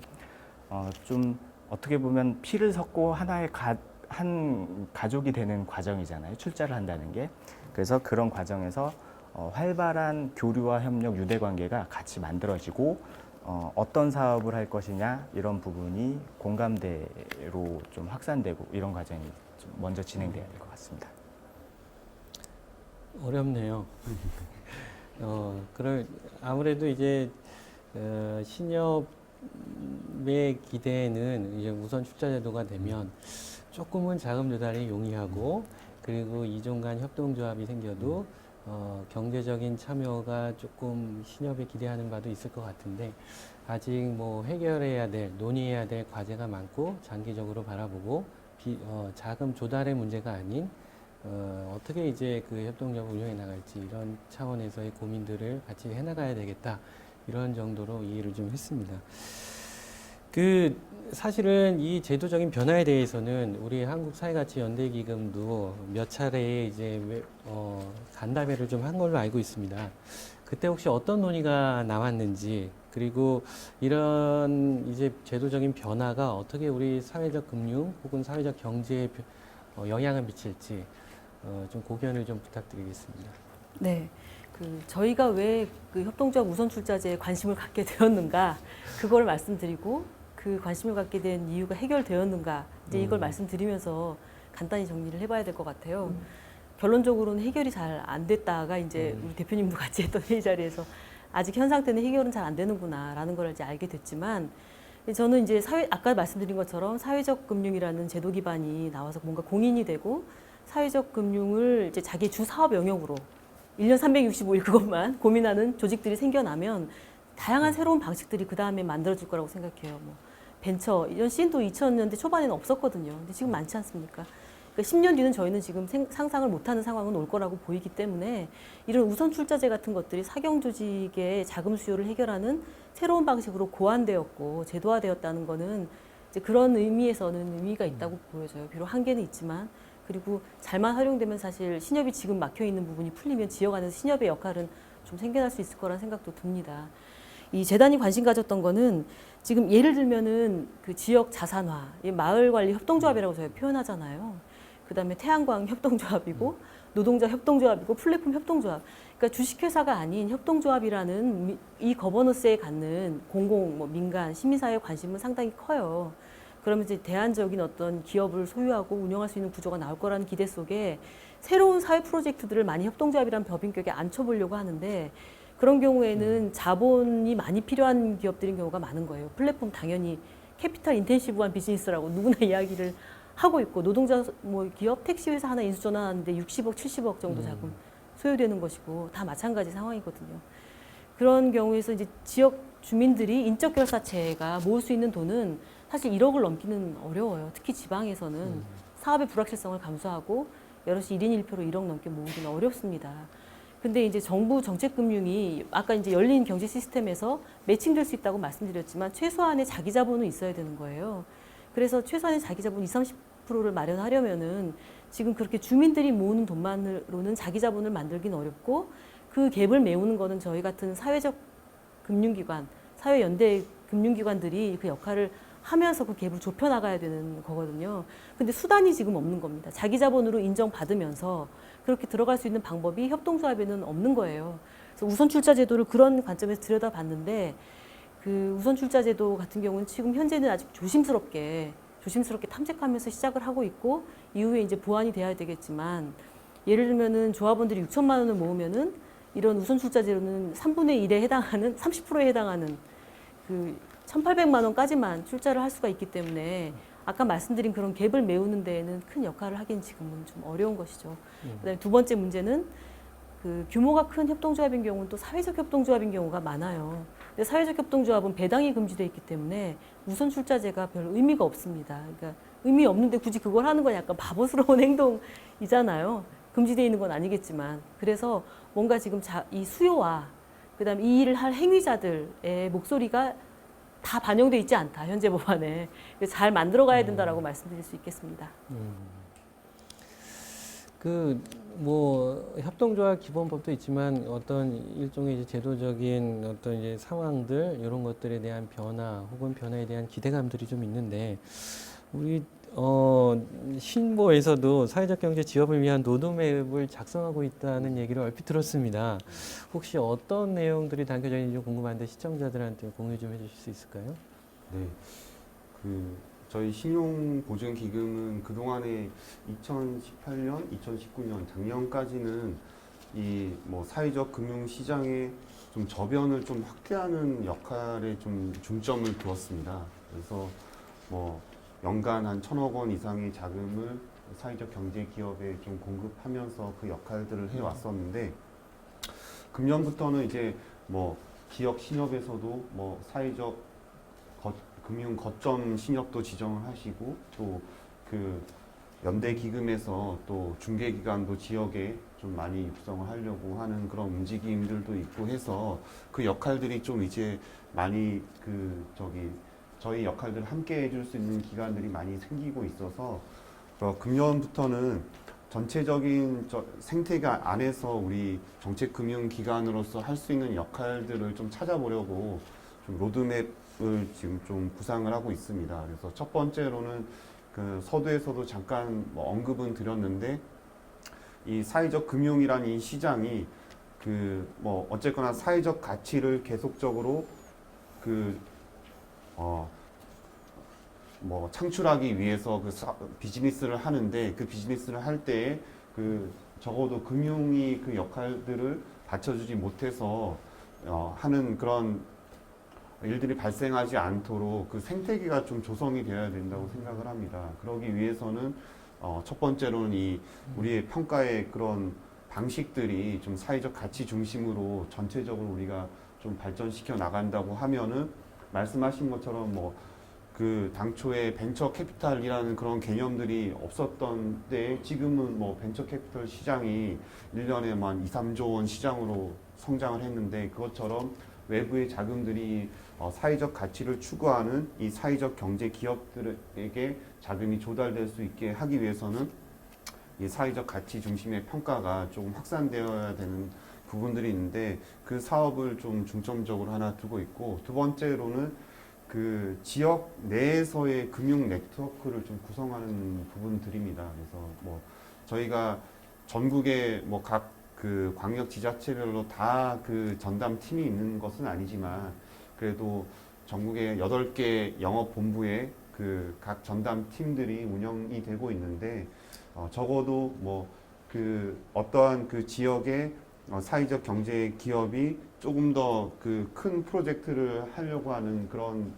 좀 어떻게 보면 피를 섞고 하나의 한 가족이 되는 과정이잖아요. 출자를 한다는 게. 그래서 그런 과정에서 활발한 교류와 협력, 유대 관계가 같이 만들어지고 어떤 사업을 할 것이냐 이런 부분이 공감대로 좀 확산되고 이런 과정이 좀 먼저 진행돼야 될 것 같습니다. 어렵네요. 아무래도 이제 신협의 기대는 이제 우선 출자 제도가 되면 조금은 자금 조달이 용이하고 그리고 이종 간 협동조합이 생겨도 경제적인 참여가 조금 신협이 기대하는 바도 있을 것 같은데 아직 뭐 해결해야 될, 논의해야 될 과제가 많고 장기적으로 바라보고 자금 조달의 문제가 아닌 어떻게 이제 그 협동조합을 운영해 나갈지 이런 차원에서의 고민들을 같이 해나가야 되겠다 이런 정도로 이해를 좀 했습니다. 사실은 이 제도적인 변화에 대해서는 우리 한국사회가치연대기금도 몇 차례 이제 간담회를 좀 한 걸로 알고 있습니다. 그때 혹시 어떤 논의가 나왔는지 그리고 이런 이제 제도적인 변화가 어떻게 우리 사회적 금융 혹은 사회적 경제에 영향을 미칠지 좀 고견을 좀 부탁드리겠습니다. 네. 저희가 왜 그 협동조합 우선 출자제에 관심을 갖게 되었는가 그걸 말씀드리고 그 관심을 갖게 된 이유가 해결되었는가 이제 이걸 말씀드리면서 간단히 정리를 해봐야 될 것 같아요. 결론적으로는 해결이 잘 안 됐다가 이제 우리 대표님도 같이 했던 회의 자리에서 아직 현 상태는 해결은 잘 안 되는구나라는 걸 이제 알게 됐지만 저는 이제 아까 말씀드린 것처럼 사회적 금융이라는 제도 기반이 나와서 뭔가 공인이 되고 사회적 금융을 이제 자기 주 사업 영역으로 1년 365일 그것만 고민하는 조직들이 생겨나면 다양한 새로운 방식들이 그 다음에 만들어질 거라고 생각해요. 뭐 벤처 이런 씬도 2000년대 초반에는 없었거든요. 근데 지금 많지 않습니까? 그러니까 10년 뒤는 저희는 지금 상상을 못하는 상황은 올 거라고 보이기 때문에 이런 우선 출자제 같은 것들이 사경 조직의 자금 수요를 해결하는 새로운 방식으로 고안되었고 제도화되었다는 거는 이제 그런 의미에서는 의미가 있다고 보여져요. 비록 한계는 있지만. 그리고 잘만 활용되면 사실 신협이 지금 막혀 있는 부분이 풀리면 지역 안에서 신협의 역할은 좀 생겨날 수 있을 거라는 생각도 듭니다. 이 재단이 관심 가졌던 거는 지금 예를 들면은 그 지역 자산화, 마을 관리 협동조합이라고 저희가 표현하잖아요. 그 다음에 태양광 협동조합이고 노동자 협동조합이고 플랫폼 협동조합. 그러니까 주식회사가 아닌 협동조합이라는 이 거버넌스에 갖는 민간, 시민사회의 관심은 상당히 커요. 그러면 이제 대안적인 어떤 기업을 소유하고 운영할 수 있는 구조가 나올 거라는 기대 속에 새로운 사회 프로젝트들을 많이 협동조합이라는 법인격에 앉혀보려고 하는데 그런 경우에는 자본이 많이 필요한 기업들인 경우가 많은 거예요. 플랫폼 당연히 캐피탈 인텐시브한 비즈니스라고 누구나 이야기를 하고 있고 노동자 기업 택시회사 하나 인수전환하는데 60억, 70억 정도 자금 소요되는 것이고 다 마찬가지 상황이거든요. 그런 경우에서 이제 지역 주민들이 인적결사체가 모을 수 있는 돈은 사실 1억을 넘기는 어려워요. 특히 지방에서는 사업의 불확실성을 감수하고 여럿이 1인 1표로 1억 넘게 모으기는 어렵습니다. 근데 이제 정부 정책금융이 아까 이제 열린 경제 시스템에서 매칭될 수 있다고 말씀드렸지만 최소한의 자기 자본은 있어야 되는 거예요. 그래서 최소한의 자기 자본 20, 30%를 마련하려면은 지금 그렇게 주민들이 모으는 돈만으로는 자기 자본을 만들기는 어렵고 그 갭을 메우는 거는 저희 같은 사회적 금융기관, 사회연대 금융기관들이 그 역할을 하면서 그 갭을 좁혀 나가야 되는 거거든요. 근데 수단이 지금 없는 겁니다. 자기 자본으로 인정받으면서 그렇게 들어갈 수 있는 방법이 협동조합에는 없는 거예요. 그래서 우선출자 제도를 그런 관점에서 들여다봤는데 그 우선출자 제도 같은 경우는 지금 현재는 아직 조심스럽게 탐색하면서 시작을 하고 있고 이후에 이제 보완이 돼야 되겠지만 예를 들면은 조합원들이 6천만 원을 모으면은 이런 우선출자 제도는 3분의 1에 해당하는 30%에 해당하는 그 1,800만 원까지만 출자를 할 수가 있기 때문에 아까 말씀드린 그런 갭을 메우는 데에는 큰 역할을 하긴 지금은 좀 어려운 것이죠. 그다음에 두 번째 문제는 그 규모가 큰 협동조합인 경우는 또 사회적 협동조합인 경우가 많아요. 근데 사회적 협동조합은 배당이 금지되어 있기 때문에 우선 출자제가 별 의미가 없습니다. 그러니까 의미 없는데 굳이 그걸 하는 건 약간 바보스러운 행동이잖아요. 금지되어 있는 건 아니겠지만. 그래서 뭔가 지금 이 수요와 그다음에 이 일을 할 행위자들의 목소리가 다 반영돼 있지 않다. 현재 법안에. 그래서 잘 만들어가야 된다라고 말씀드릴 수 있겠습니다. 그 뭐 협동조합 기본법도 있지만 어떤 일종의 이제 제도적인 어떤 이제 상황들 이런 것들에 대한 변화 혹은 변화에 대한 기대감들이 좀 있는데 우리 신보에서도 사회적 경제 지원을 위한 로드맵을 작성하고 있다는 얘기를 얼핏 들었습니다. 혹시 어떤 내용들이 담겨져 있는지 궁금한데 시청자들한테 공유 좀 해주실 수 있을까요? 네. 저희 신용보증기금은 그동안에 2018년, 2019년 작년까지는 이 뭐 사회적 금융시장의 좀 저변을 좀 확대하는 역할에 좀 중점을 두었습니다. 그래서 뭐 연간 한 1,000억 원 이상의 자금을 사회적 경제 기업에 좀 공급하면서 그 역할들을 해왔었는데 금년부터는 이제 뭐 기업 신협에서도 뭐 사회적 금융 거점 신협도 지정을 하시고 또 그 연대 기금에서 또 중개 기관도 지역에 좀 많이 육성을 하려고 하는 그런 움직임들도 있고 해서 그 역할들이 좀 이제 많이 저희 역할들을 함께 해줄 수 있는 기관들이 많이 생기고 있어서 금년부터는 전체적인 생태계 안에서 우리 정책금융기관으로서 할 수 있는 역할들을 좀 찾아보려고 좀 로드맵을 지금 좀 구상을 하고 있습니다. 그래서 첫 번째로는 그 서두에서도 잠깐 뭐 언급은 드렸는데 이 사회적 금융이라는 이 시장이 그 뭐 어쨌거나 사회적 가치를 계속적으로 뭐 창출하기 위해서 비즈니스를 하는데 그 비즈니스를 할 때에 적어도 금융이 그 역할들을 받쳐주지 못해서 하는 그런 일들이 발생하지 않도록 그 생태계가 좀 조성이 되어야 된다고 생각을 합니다. 그러기 위해서는 첫 번째로는 우리의 평가의 그런 방식들이 좀 사회적 가치 중심으로 전체적으로 우리가 좀 발전시켜 나간다고 하면은 말씀하신 것처럼 뭐 그 당초에 벤처 캐피탈이라는 그런 개념들이 없었던 때 지금은 뭐 벤처 캐피탈 시장이 1년에만 2, 3조 원 시장으로 성장을 했는데 그것처럼 외부의 자금들이 사회적 가치를 추구하는 이 사회적 경제 기업들에게 자금이 조달될 수 있게 하기 위해서는 이 사회적 가치 중심의 평가가 조금 확산되어야 되는 부분들이 있는데 그 사업을 좀 중점적으로 하나 두고 있고 두 번째로는 그 지역 내에서의 금융 네트워크를 좀 구성하는 부분들입니다. 그래서 뭐 저희가 전국에 뭐 각 그 광역 지자체별로 다 그 전담 팀이 있는 것은 아니지만 그래도 전국에 8개 영업본부에 그 각 전담 팀들이 운영이 되고 있는데 적어도 뭐 그 어떠한 그 지역의 사회적 경제 기업이 조금 더 그 큰 프로젝트를 하려고 하는 그런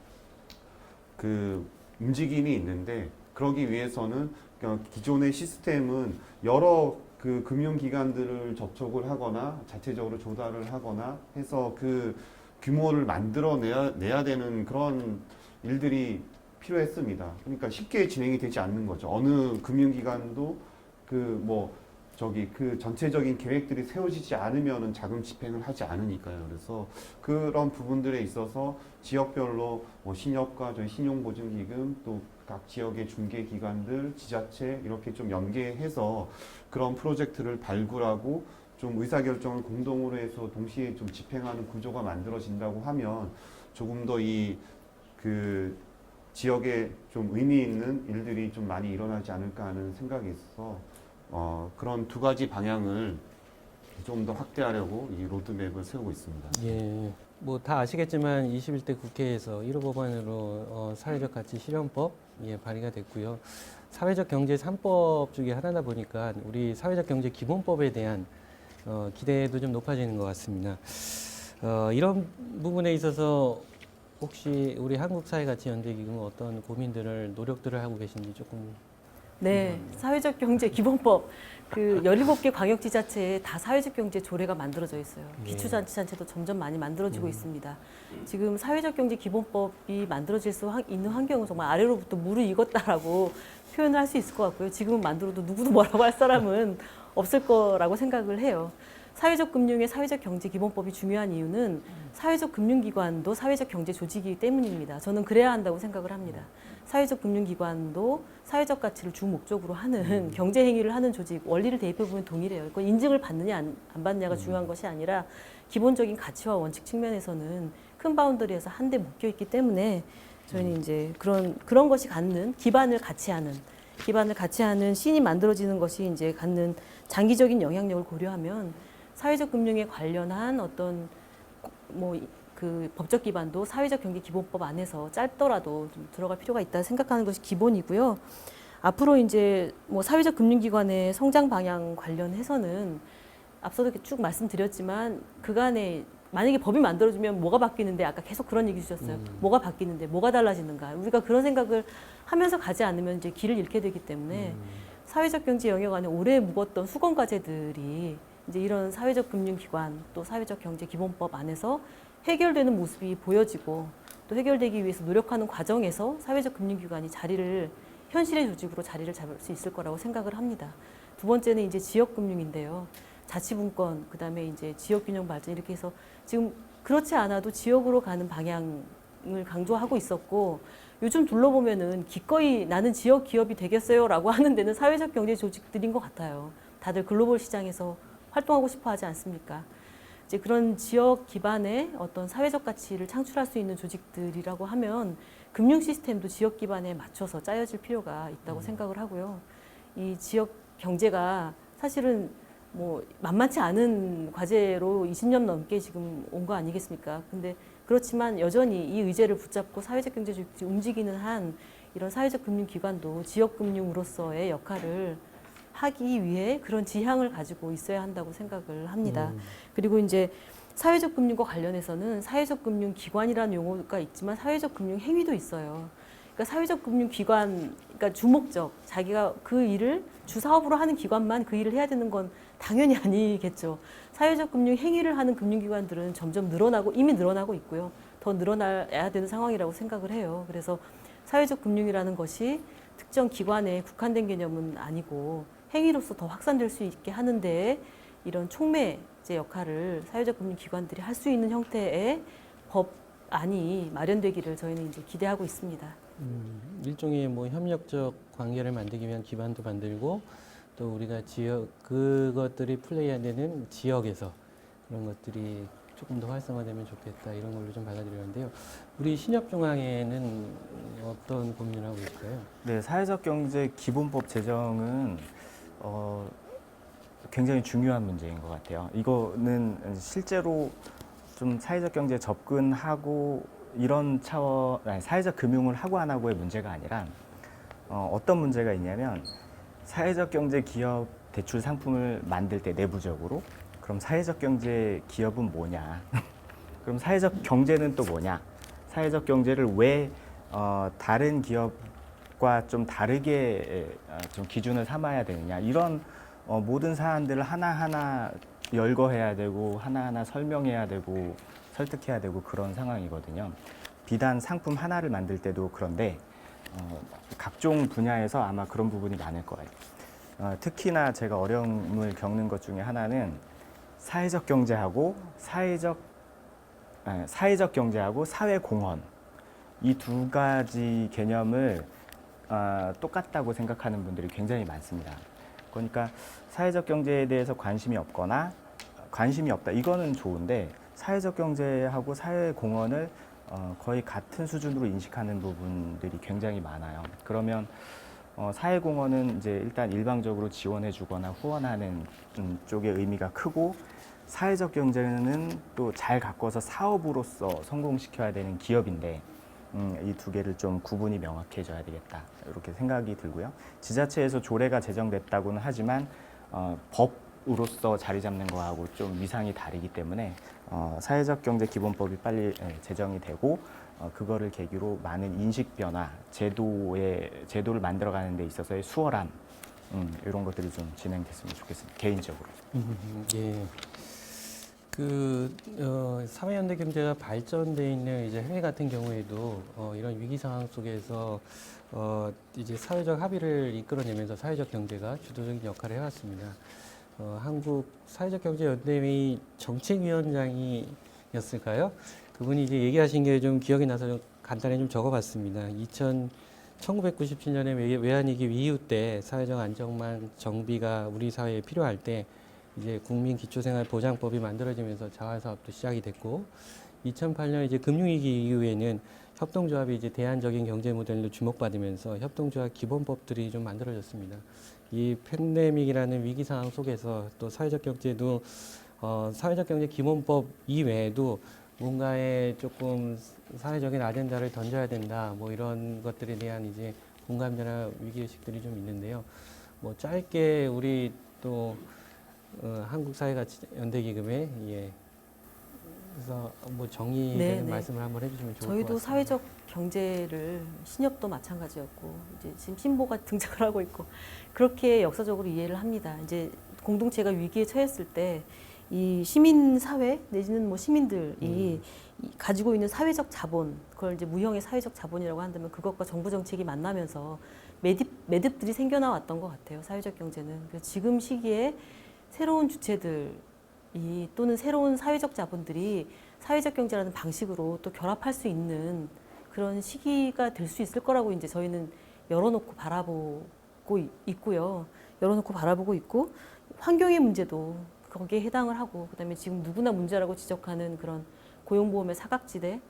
그 움직임이 있는데 그러기 위해서는 기존의 시스템은 여러 그 금융기관들을 접촉을 하거나 자체적으로 조달을 하거나 해서 그 규모를 만들어내야 되는 그런 일들이 필요했습니다. 그러니까 쉽게 진행이 되지 않는 거죠. 어느 금융기관도 그 전체적인 계획들이 세워지지 않으면은 자금 집행을 하지 않으니까요. 그래서 그런 부분들에 있어서 지역별로 뭐 신협과 저희 신용보증기금 또 각 지역의 중개기관들, 지자체 이렇게 좀 연계해서 그런 프로젝트를 발굴하고 좀 의사결정을 공동으로 해서 동시에 좀 집행하는 구조가 만들어진다고 하면 조금 더 지역에 좀 의미 있는 일들이 좀 많이 일어나지 않을까 하는 생각이 있어서 그런 두 가지 방향을 좀 더 확대하려고 이 로드맵을 세우고 있습니다. 예. 뭐 다 아시겠지만 21대 국회에서 1호 법안으로 사회적 가치 실현법 발의가 됐고요. 사회적 경제 3법 중에 하나다 보니까 우리 사회적 경제 기본법에 대한 기대도 좀 높아지는 것 같습니다. 이런 부분에 있어서 혹시 우리 한국사회가치연대기금은 어떤 고민들을 노력들을 하고 계신지 조금. 네, 사회적 경제 기본법 그 17개 광역지자체에 다 사회적 경제 조례가 만들어져 있어요. 예. 기초자치단체도 점점 많이 만들어지고 있습니다. 지금 사회적 경제 기본법이 만들어질 수 있는 환경은 정말 아래로부터 무르익었다라고 표현을 할 수 있을 것 같고요. 지금은 만들어도 누구도 뭐라고 할 사람은 없을 거라고 생각을 해요. 사회적 금융의 사회적 경제 기본법이 중요한 이유는 사회적 금융기관도 사회적 경제 조직이기 때문입니다. 저는 그래야 한다고 생각을 합니다. 사회적 금융기관도 사회적 가치를 주 목적으로 하는 경제 행위를 하는 조직, 원리를 대입해 보면 동일해요. 그건 인증을 받느냐 안 받느냐가 중요한 것이 아니라 기본적인 가치와 원칙 측면에서는 큰 바운더리에서 한데 묶여 있기 때문에 저희는 이제 그런 것이 갖는 기반을 같이 하는 신이 만들어지는 것이 이제 갖는 장기적인 영향력을 고려하면 사회적 금융에 관련한 어떤 그 법적 기반도 사회적 경제 기본법 안에서 짧더라도 좀 들어갈 필요가 있다 생각하는 것이 기본이고요. 앞으로 이제 뭐 사회적 금융기관의 성장 방향 관련해서는 앞서도 이렇게 쭉 말씀드렸지만 그간에 만약에 법이 만들어지면 뭐가 바뀌는데 아까 계속 그런 얘기 주셨어요. 뭐가 바뀌는데 뭐가 달라지는가. 우리가 그런 생각을 하면서 가지 않으면 이제 길을 잃게 되기 때문에 사회적 경제 영역 안에 오래 묵었던 수건 과제들이 이제 이런 사회적 금융기관 또 사회적 경제 기본법 안에서 해결되는 모습이 보여지고 또 해결되기 위해서 노력하는 과정에서 사회적 금융기관이 현실의 조직으로 자리를 잡을 수 있을 거라고 생각을 합니다. 두 번째는 이제 지역금융인데요. 자치분권, 그다음에 이제 지역균형 발전 이렇게 해서 지금 그렇지 않아도 지역으로 가는 방향을 강조하고 있었고 요즘 둘러보면은 기꺼이 나는 지역 기업이 되겠어요라고 하는 데는 사회적 경제 조직들인 것 같아요. 다들 글로벌 시장에서 활동하고 싶어 하지 않습니까? 이제 그런 지역 기반의 어떤 사회적 가치를 창출할 수 있는 조직들이라고 하면 금융 시스템도 지역 기반에 맞춰서 짜여질 필요가 있다고 생각을 하고요. 이 지역 경제가 사실은 뭐 만만치 않은 과제로 20년 넘게 지금 온 거 아니겠습니까? 근데 그렇지만 여전히 이 의제를 붙잡고 사회적 경제 조직이 움직이는 한 이런 사회적 금융 기관도 지역 금융으로서의 역할을 하기 위해 그런 지향을 가지고 있어야 한다고 생각을 합니다. 그리고 이제 사회적 금융과 관련해서는 사회적 금융 기관이라는 용어가 있지만 사회적 금융 행위도 있어요. 그러니까 사회적 금융 기관, 그러니까 주목적, 자기가 그 일을 주사업으로 하는 기관만 그 일을 해야 되는 건 당연히 아니겠죠. 사회적 금융 행위를 하는 금융기관들은 점점 이미 늘어나고 있고요. 더 늘어나야 되는 상황이라고 생각을 해요. 그래서 사회적 금융이라는 것이 특정 기관에 국한된 개념은 아니고 행위로서 더 확산될 수 있게 하는데 이런 촉매제 역할을 사회적 금융기관들이 할 수 있는 형태의 법안이 마련되기를 저희는 이제 기대하고 있습니다. 일종의 뭐 협력적 관계를 만들기 위한 기반도 만들고 또 우리가 그것들이 플레이하는 지역에서 그런 것들이 조금 더 활성화되면 좋겠다 이런 걸로 좀 받아들였는데요. 우리 신협중앙회는 어떤 고민을 하고 있을까요? 네, 사회적 경제 기본법 제정은 굉장히 중요한 문제인 것 같아요. 이거는 실제로 좀 사회적 경제에 접근하고 이런 사회적 금융을 하고 안 하고의 문제가 아니라 어떤 문제가 있냐면 사회적 경제 기업 대출 상품을 만들 때 내부적으로 그럼 사회적 경제 기업은 뭐냐? 그럼 사회적 경제는 또 뭐냐? 사회적 경제를 왜 다른 기업과 좀 다르게 좀 기준을 삼아야 되느냐? 이런 모든 사안들을 하나하나 열거해야 되고 하나하나 설명해야 되고 설득해야 되고 그런 상황이거든요. 비단 상품 하나를 만들 때도 그런데 각종 분야에서 아마 그런 부분이 많을 거예요. 특히나 제가 어려움을 겪는 것 중에 하나는 사회적 경제하고 사회적 경제하고 사회공헌 이 두 가지 개념을 똑같다고 생각하는 분들이 굉장히 많습니다. 그러니까 사회적 경제에 대해서 관심이 없거나 관심이 없다 이거는 좋은데 사회적 경제하고 사회공헌을 거의 같은 수준으로 인식하는 부분들이 굉장히 많아요. 그러면 사회공헌은 이제 일단 일방적으로 지원해주거나 후원하는 쪽의 의미가 크고, 사회적 경제는 또 잘 가꿔서 사업으로서 성공시켜야 되는 기업인데, 이 두 개를 좀 구분이 명확해져야 되겠다, 이렇게 생각이 들고요. 지자체에서 조례가 제정됐다고는 하지만 법으로서 자리 잡는 거하고 좀 위상이 다르기 때문에 사회적 경제 기본법이 빨리 제정이 되고, 그거를 계기로 많은 인식 변화, 제도를 만들어가는 데 있어서의 수월함, 이런 것들이 좀 진행됐으면 좋겠습니다. 개인적으로. 예. 사회연대 경제가 발전돼 있는 이제 해외 같은 경우에도 이런 위기 상황 속에서 이제 사회적 합의를 이끌어내면서 사회적 경제가 주도적인 역할을 해왔습니다. 한국 사회적 경제 연대회 정책위원장이었을까요? 그분이 이제 얘기하신 게 좀 기억이 나서 좀 간단히 좀 적어봤습니다. 1997년에 외환위기 이후 때 사회적 안정망 정비가 우리 사회에 필요할 때 이제 국민기초생활보장법이 만들어지면서 자활사업도 시작이 됐고, 2008년 이제 금융위기 이후에는 협동조합이 이제 대안적인 경제 모델로 주목받으면서 협동조합 기본법들이 좀 만들어졌습니다. 이 팬데믹이라는 위기 상황 속에서 또 사회적 경제도 사회적 경제 기본법 이외에도 뭔가에 조금 사회적인 아젠다를 던져야 된다, 뭐 이런 것들에 대한 이제 공감대나 위기의식들이 좀 있는데요. 뭐 짧게 우리 또 한국사회가치연대기금에 그래서 뭐 정의되는 네네. 말씀을 한번 해주시면 좋을 것 저희도 같습니다. 사회적 경제를 신협도 마찬가지였고, 이제 지금 신보가 등장을 하고 있고, 그렇게 역사적으로 이해를 합니다. 이제 공동체가 위기에 처했을 때 이 시민 사회 내지는 뭐 시민들이 가지고 있는 사회적 자본, 그걸 이제 무형의 사회적 자본이라고 한다면 그것과 정부 정책이 만나면서 매듭들이 생겨나왔던 것 같아요. 사회적 경제는. 그래서 지금 시기에 새로운 주체들이 또는 새로운 사회적 자본들이 사회적 경제라는 방식으로 또 결합할 수 있는 그런 시기가 될 수 있을 거라고 이제 저희는 열어놓고 바라보고 있고요. 열어놓고 바라보고 있고, 환경의 문제도 거기에 해당을 하고, 그다음에 지금 누구나 문제라고 지적하는 그런 고용보험의 사각지대,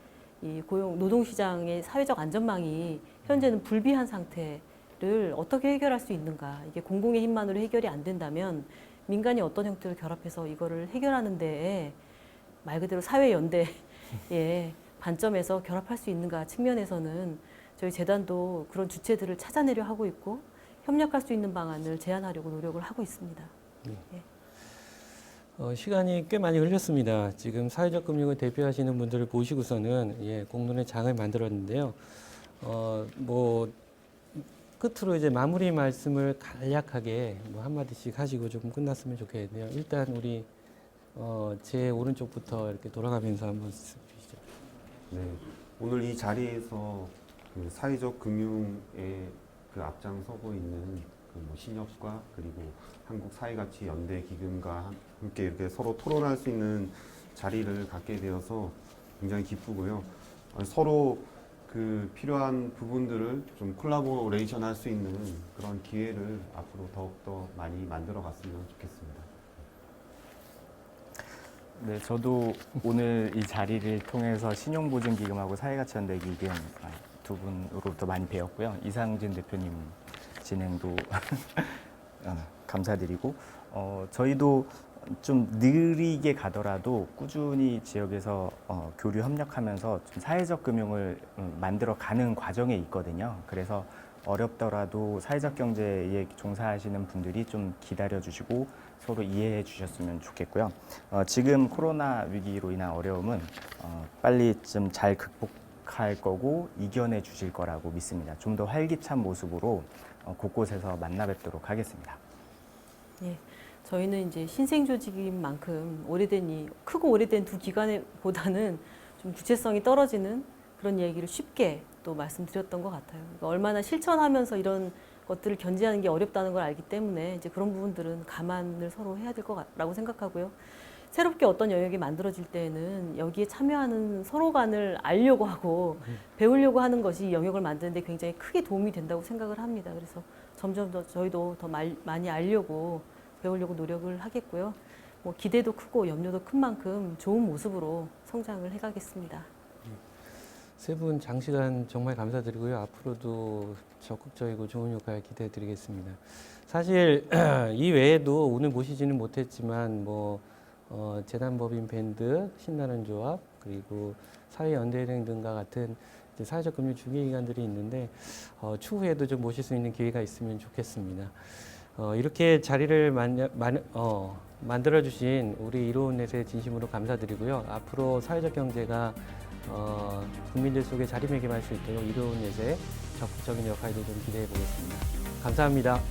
이 노동시장의 사회적 안전망이 현재는 불비한 상태를 어떻게 해결할 수 있는가. 이게 공공의 힘만으로 해결이 안 된다면 민간이 어떤 형태로 결합해서 이거를 해결하는 데에 말 그대로 사회연대의 관점에서 결합할 수 있는가 측면에서는 저희 재단도 그런 주체들을 찾아내려 하고 있고, 협력할 수 있는 방안을 제안하려고 노력을 하고 있습니다. 예. 시간이 꽤 많이 흘렸습니다. 지금 사회적 금융을 대표하시는 분들을 모시고서는 공론의 장을 만들었는데요. 뭐 끝으로 이제 마무리 말씀을 간략하게 뭐 한마디씩 하시고 좀 끝났으면 좋겠는데요. 일단 우리 제 오른쪽부터 이렇게 돌아가면서 한번 주시죠. 네, 오늘 이 자리에서 그 사회적 금융에 그 앞장서고 있는 그뭐 신협과 그리고 한국사회가치연대기금과 함께 이렇게 서로 토론할 수 있는 자리를 갖게 되어서 굉장히 기쁘고요. 서로 그 필요한 부분들을 좀 콜라보레이션 할 수 있는 그런 기회를 앞으로 더욱더 많이 만들어 갔으면 좋겠습니다. 네, 저도 오늘 이 자리를 통해서 신용보증기금하고 사회가치연대기금 두 분으로부터 많이 배웠고요. 이상진 대표님 진행도 감사드리고, 저희도 좀 느리게 가더라도 꾸준히 지역에서 교류 협력하면서 좀 사회적 금융을 만들어 가는 과정에 있거든요. 그래서 어렵더라도 사회적 경제에 종사하시는 분들이 좀 기다려 주시고 서로 이해해 주셨으면 좋겠고요. 지금 코로나 위기로 인한 어려움은 빨리 좀 잘 극복할 거고 이겨내 주실 거라고 믿습니다. 좀 더 활기찬 모습으로 곳곳에서 만나 뵙도록 하겠습니다. 예. 저희는 이제 신생 조직인 만큼 크고 오래된 두 기관보다는 좀 구체성이 떨어지는 그런 얘기를 쉽게 또 말씀드렸던 것 같아요. 그러니까 얼마나 실천하면서 이런 것들을 견제하는 게 어렵다는 걸 알기 때문에 이제 그런 부분들은 감안을 서로 해야 될 거라고 생각하고요. 새롭게 어떤 영역이 만들어질 때에는 여기에 참여하는 서로 간을 알려고 하고 배우려고 하는 것이 이 영역을 만드는 데 굉장히 크게 도움이 된다고 생각을 합니다. 그래서 점점 더 저희도 더 많이 알려고 배우려고 노력을 하겠고요. 뭐 기대도 크고 염려도 큰 만큼 좋은 모습으로 성장을 해가겠습니다. 세 분 장시간 정말 감사드리고요. 앞으로도 적극적이고 좋은 역할 기대해 드리겠습니다. 사실 이 외에도 오늘 모시지는 못했지만 재단법인 밴드, 신나는 조합, 그리고 사회연대은행 등과 같은 이제 사회적 금융 중개기관들이 있는데 추후에도 좀 모실 수 있는 기회가 있으면 좋겠습니다. 이렇게 자리를 만들어주신 우리 이로운넷에 진심으로 감사드리고요. 앞으로 사회적 경제가 국민들 속에 자리매김할 수 있도록 이로운넷의 적극적인 역할도 좀 기대해 보겠습니다. 감사합니다.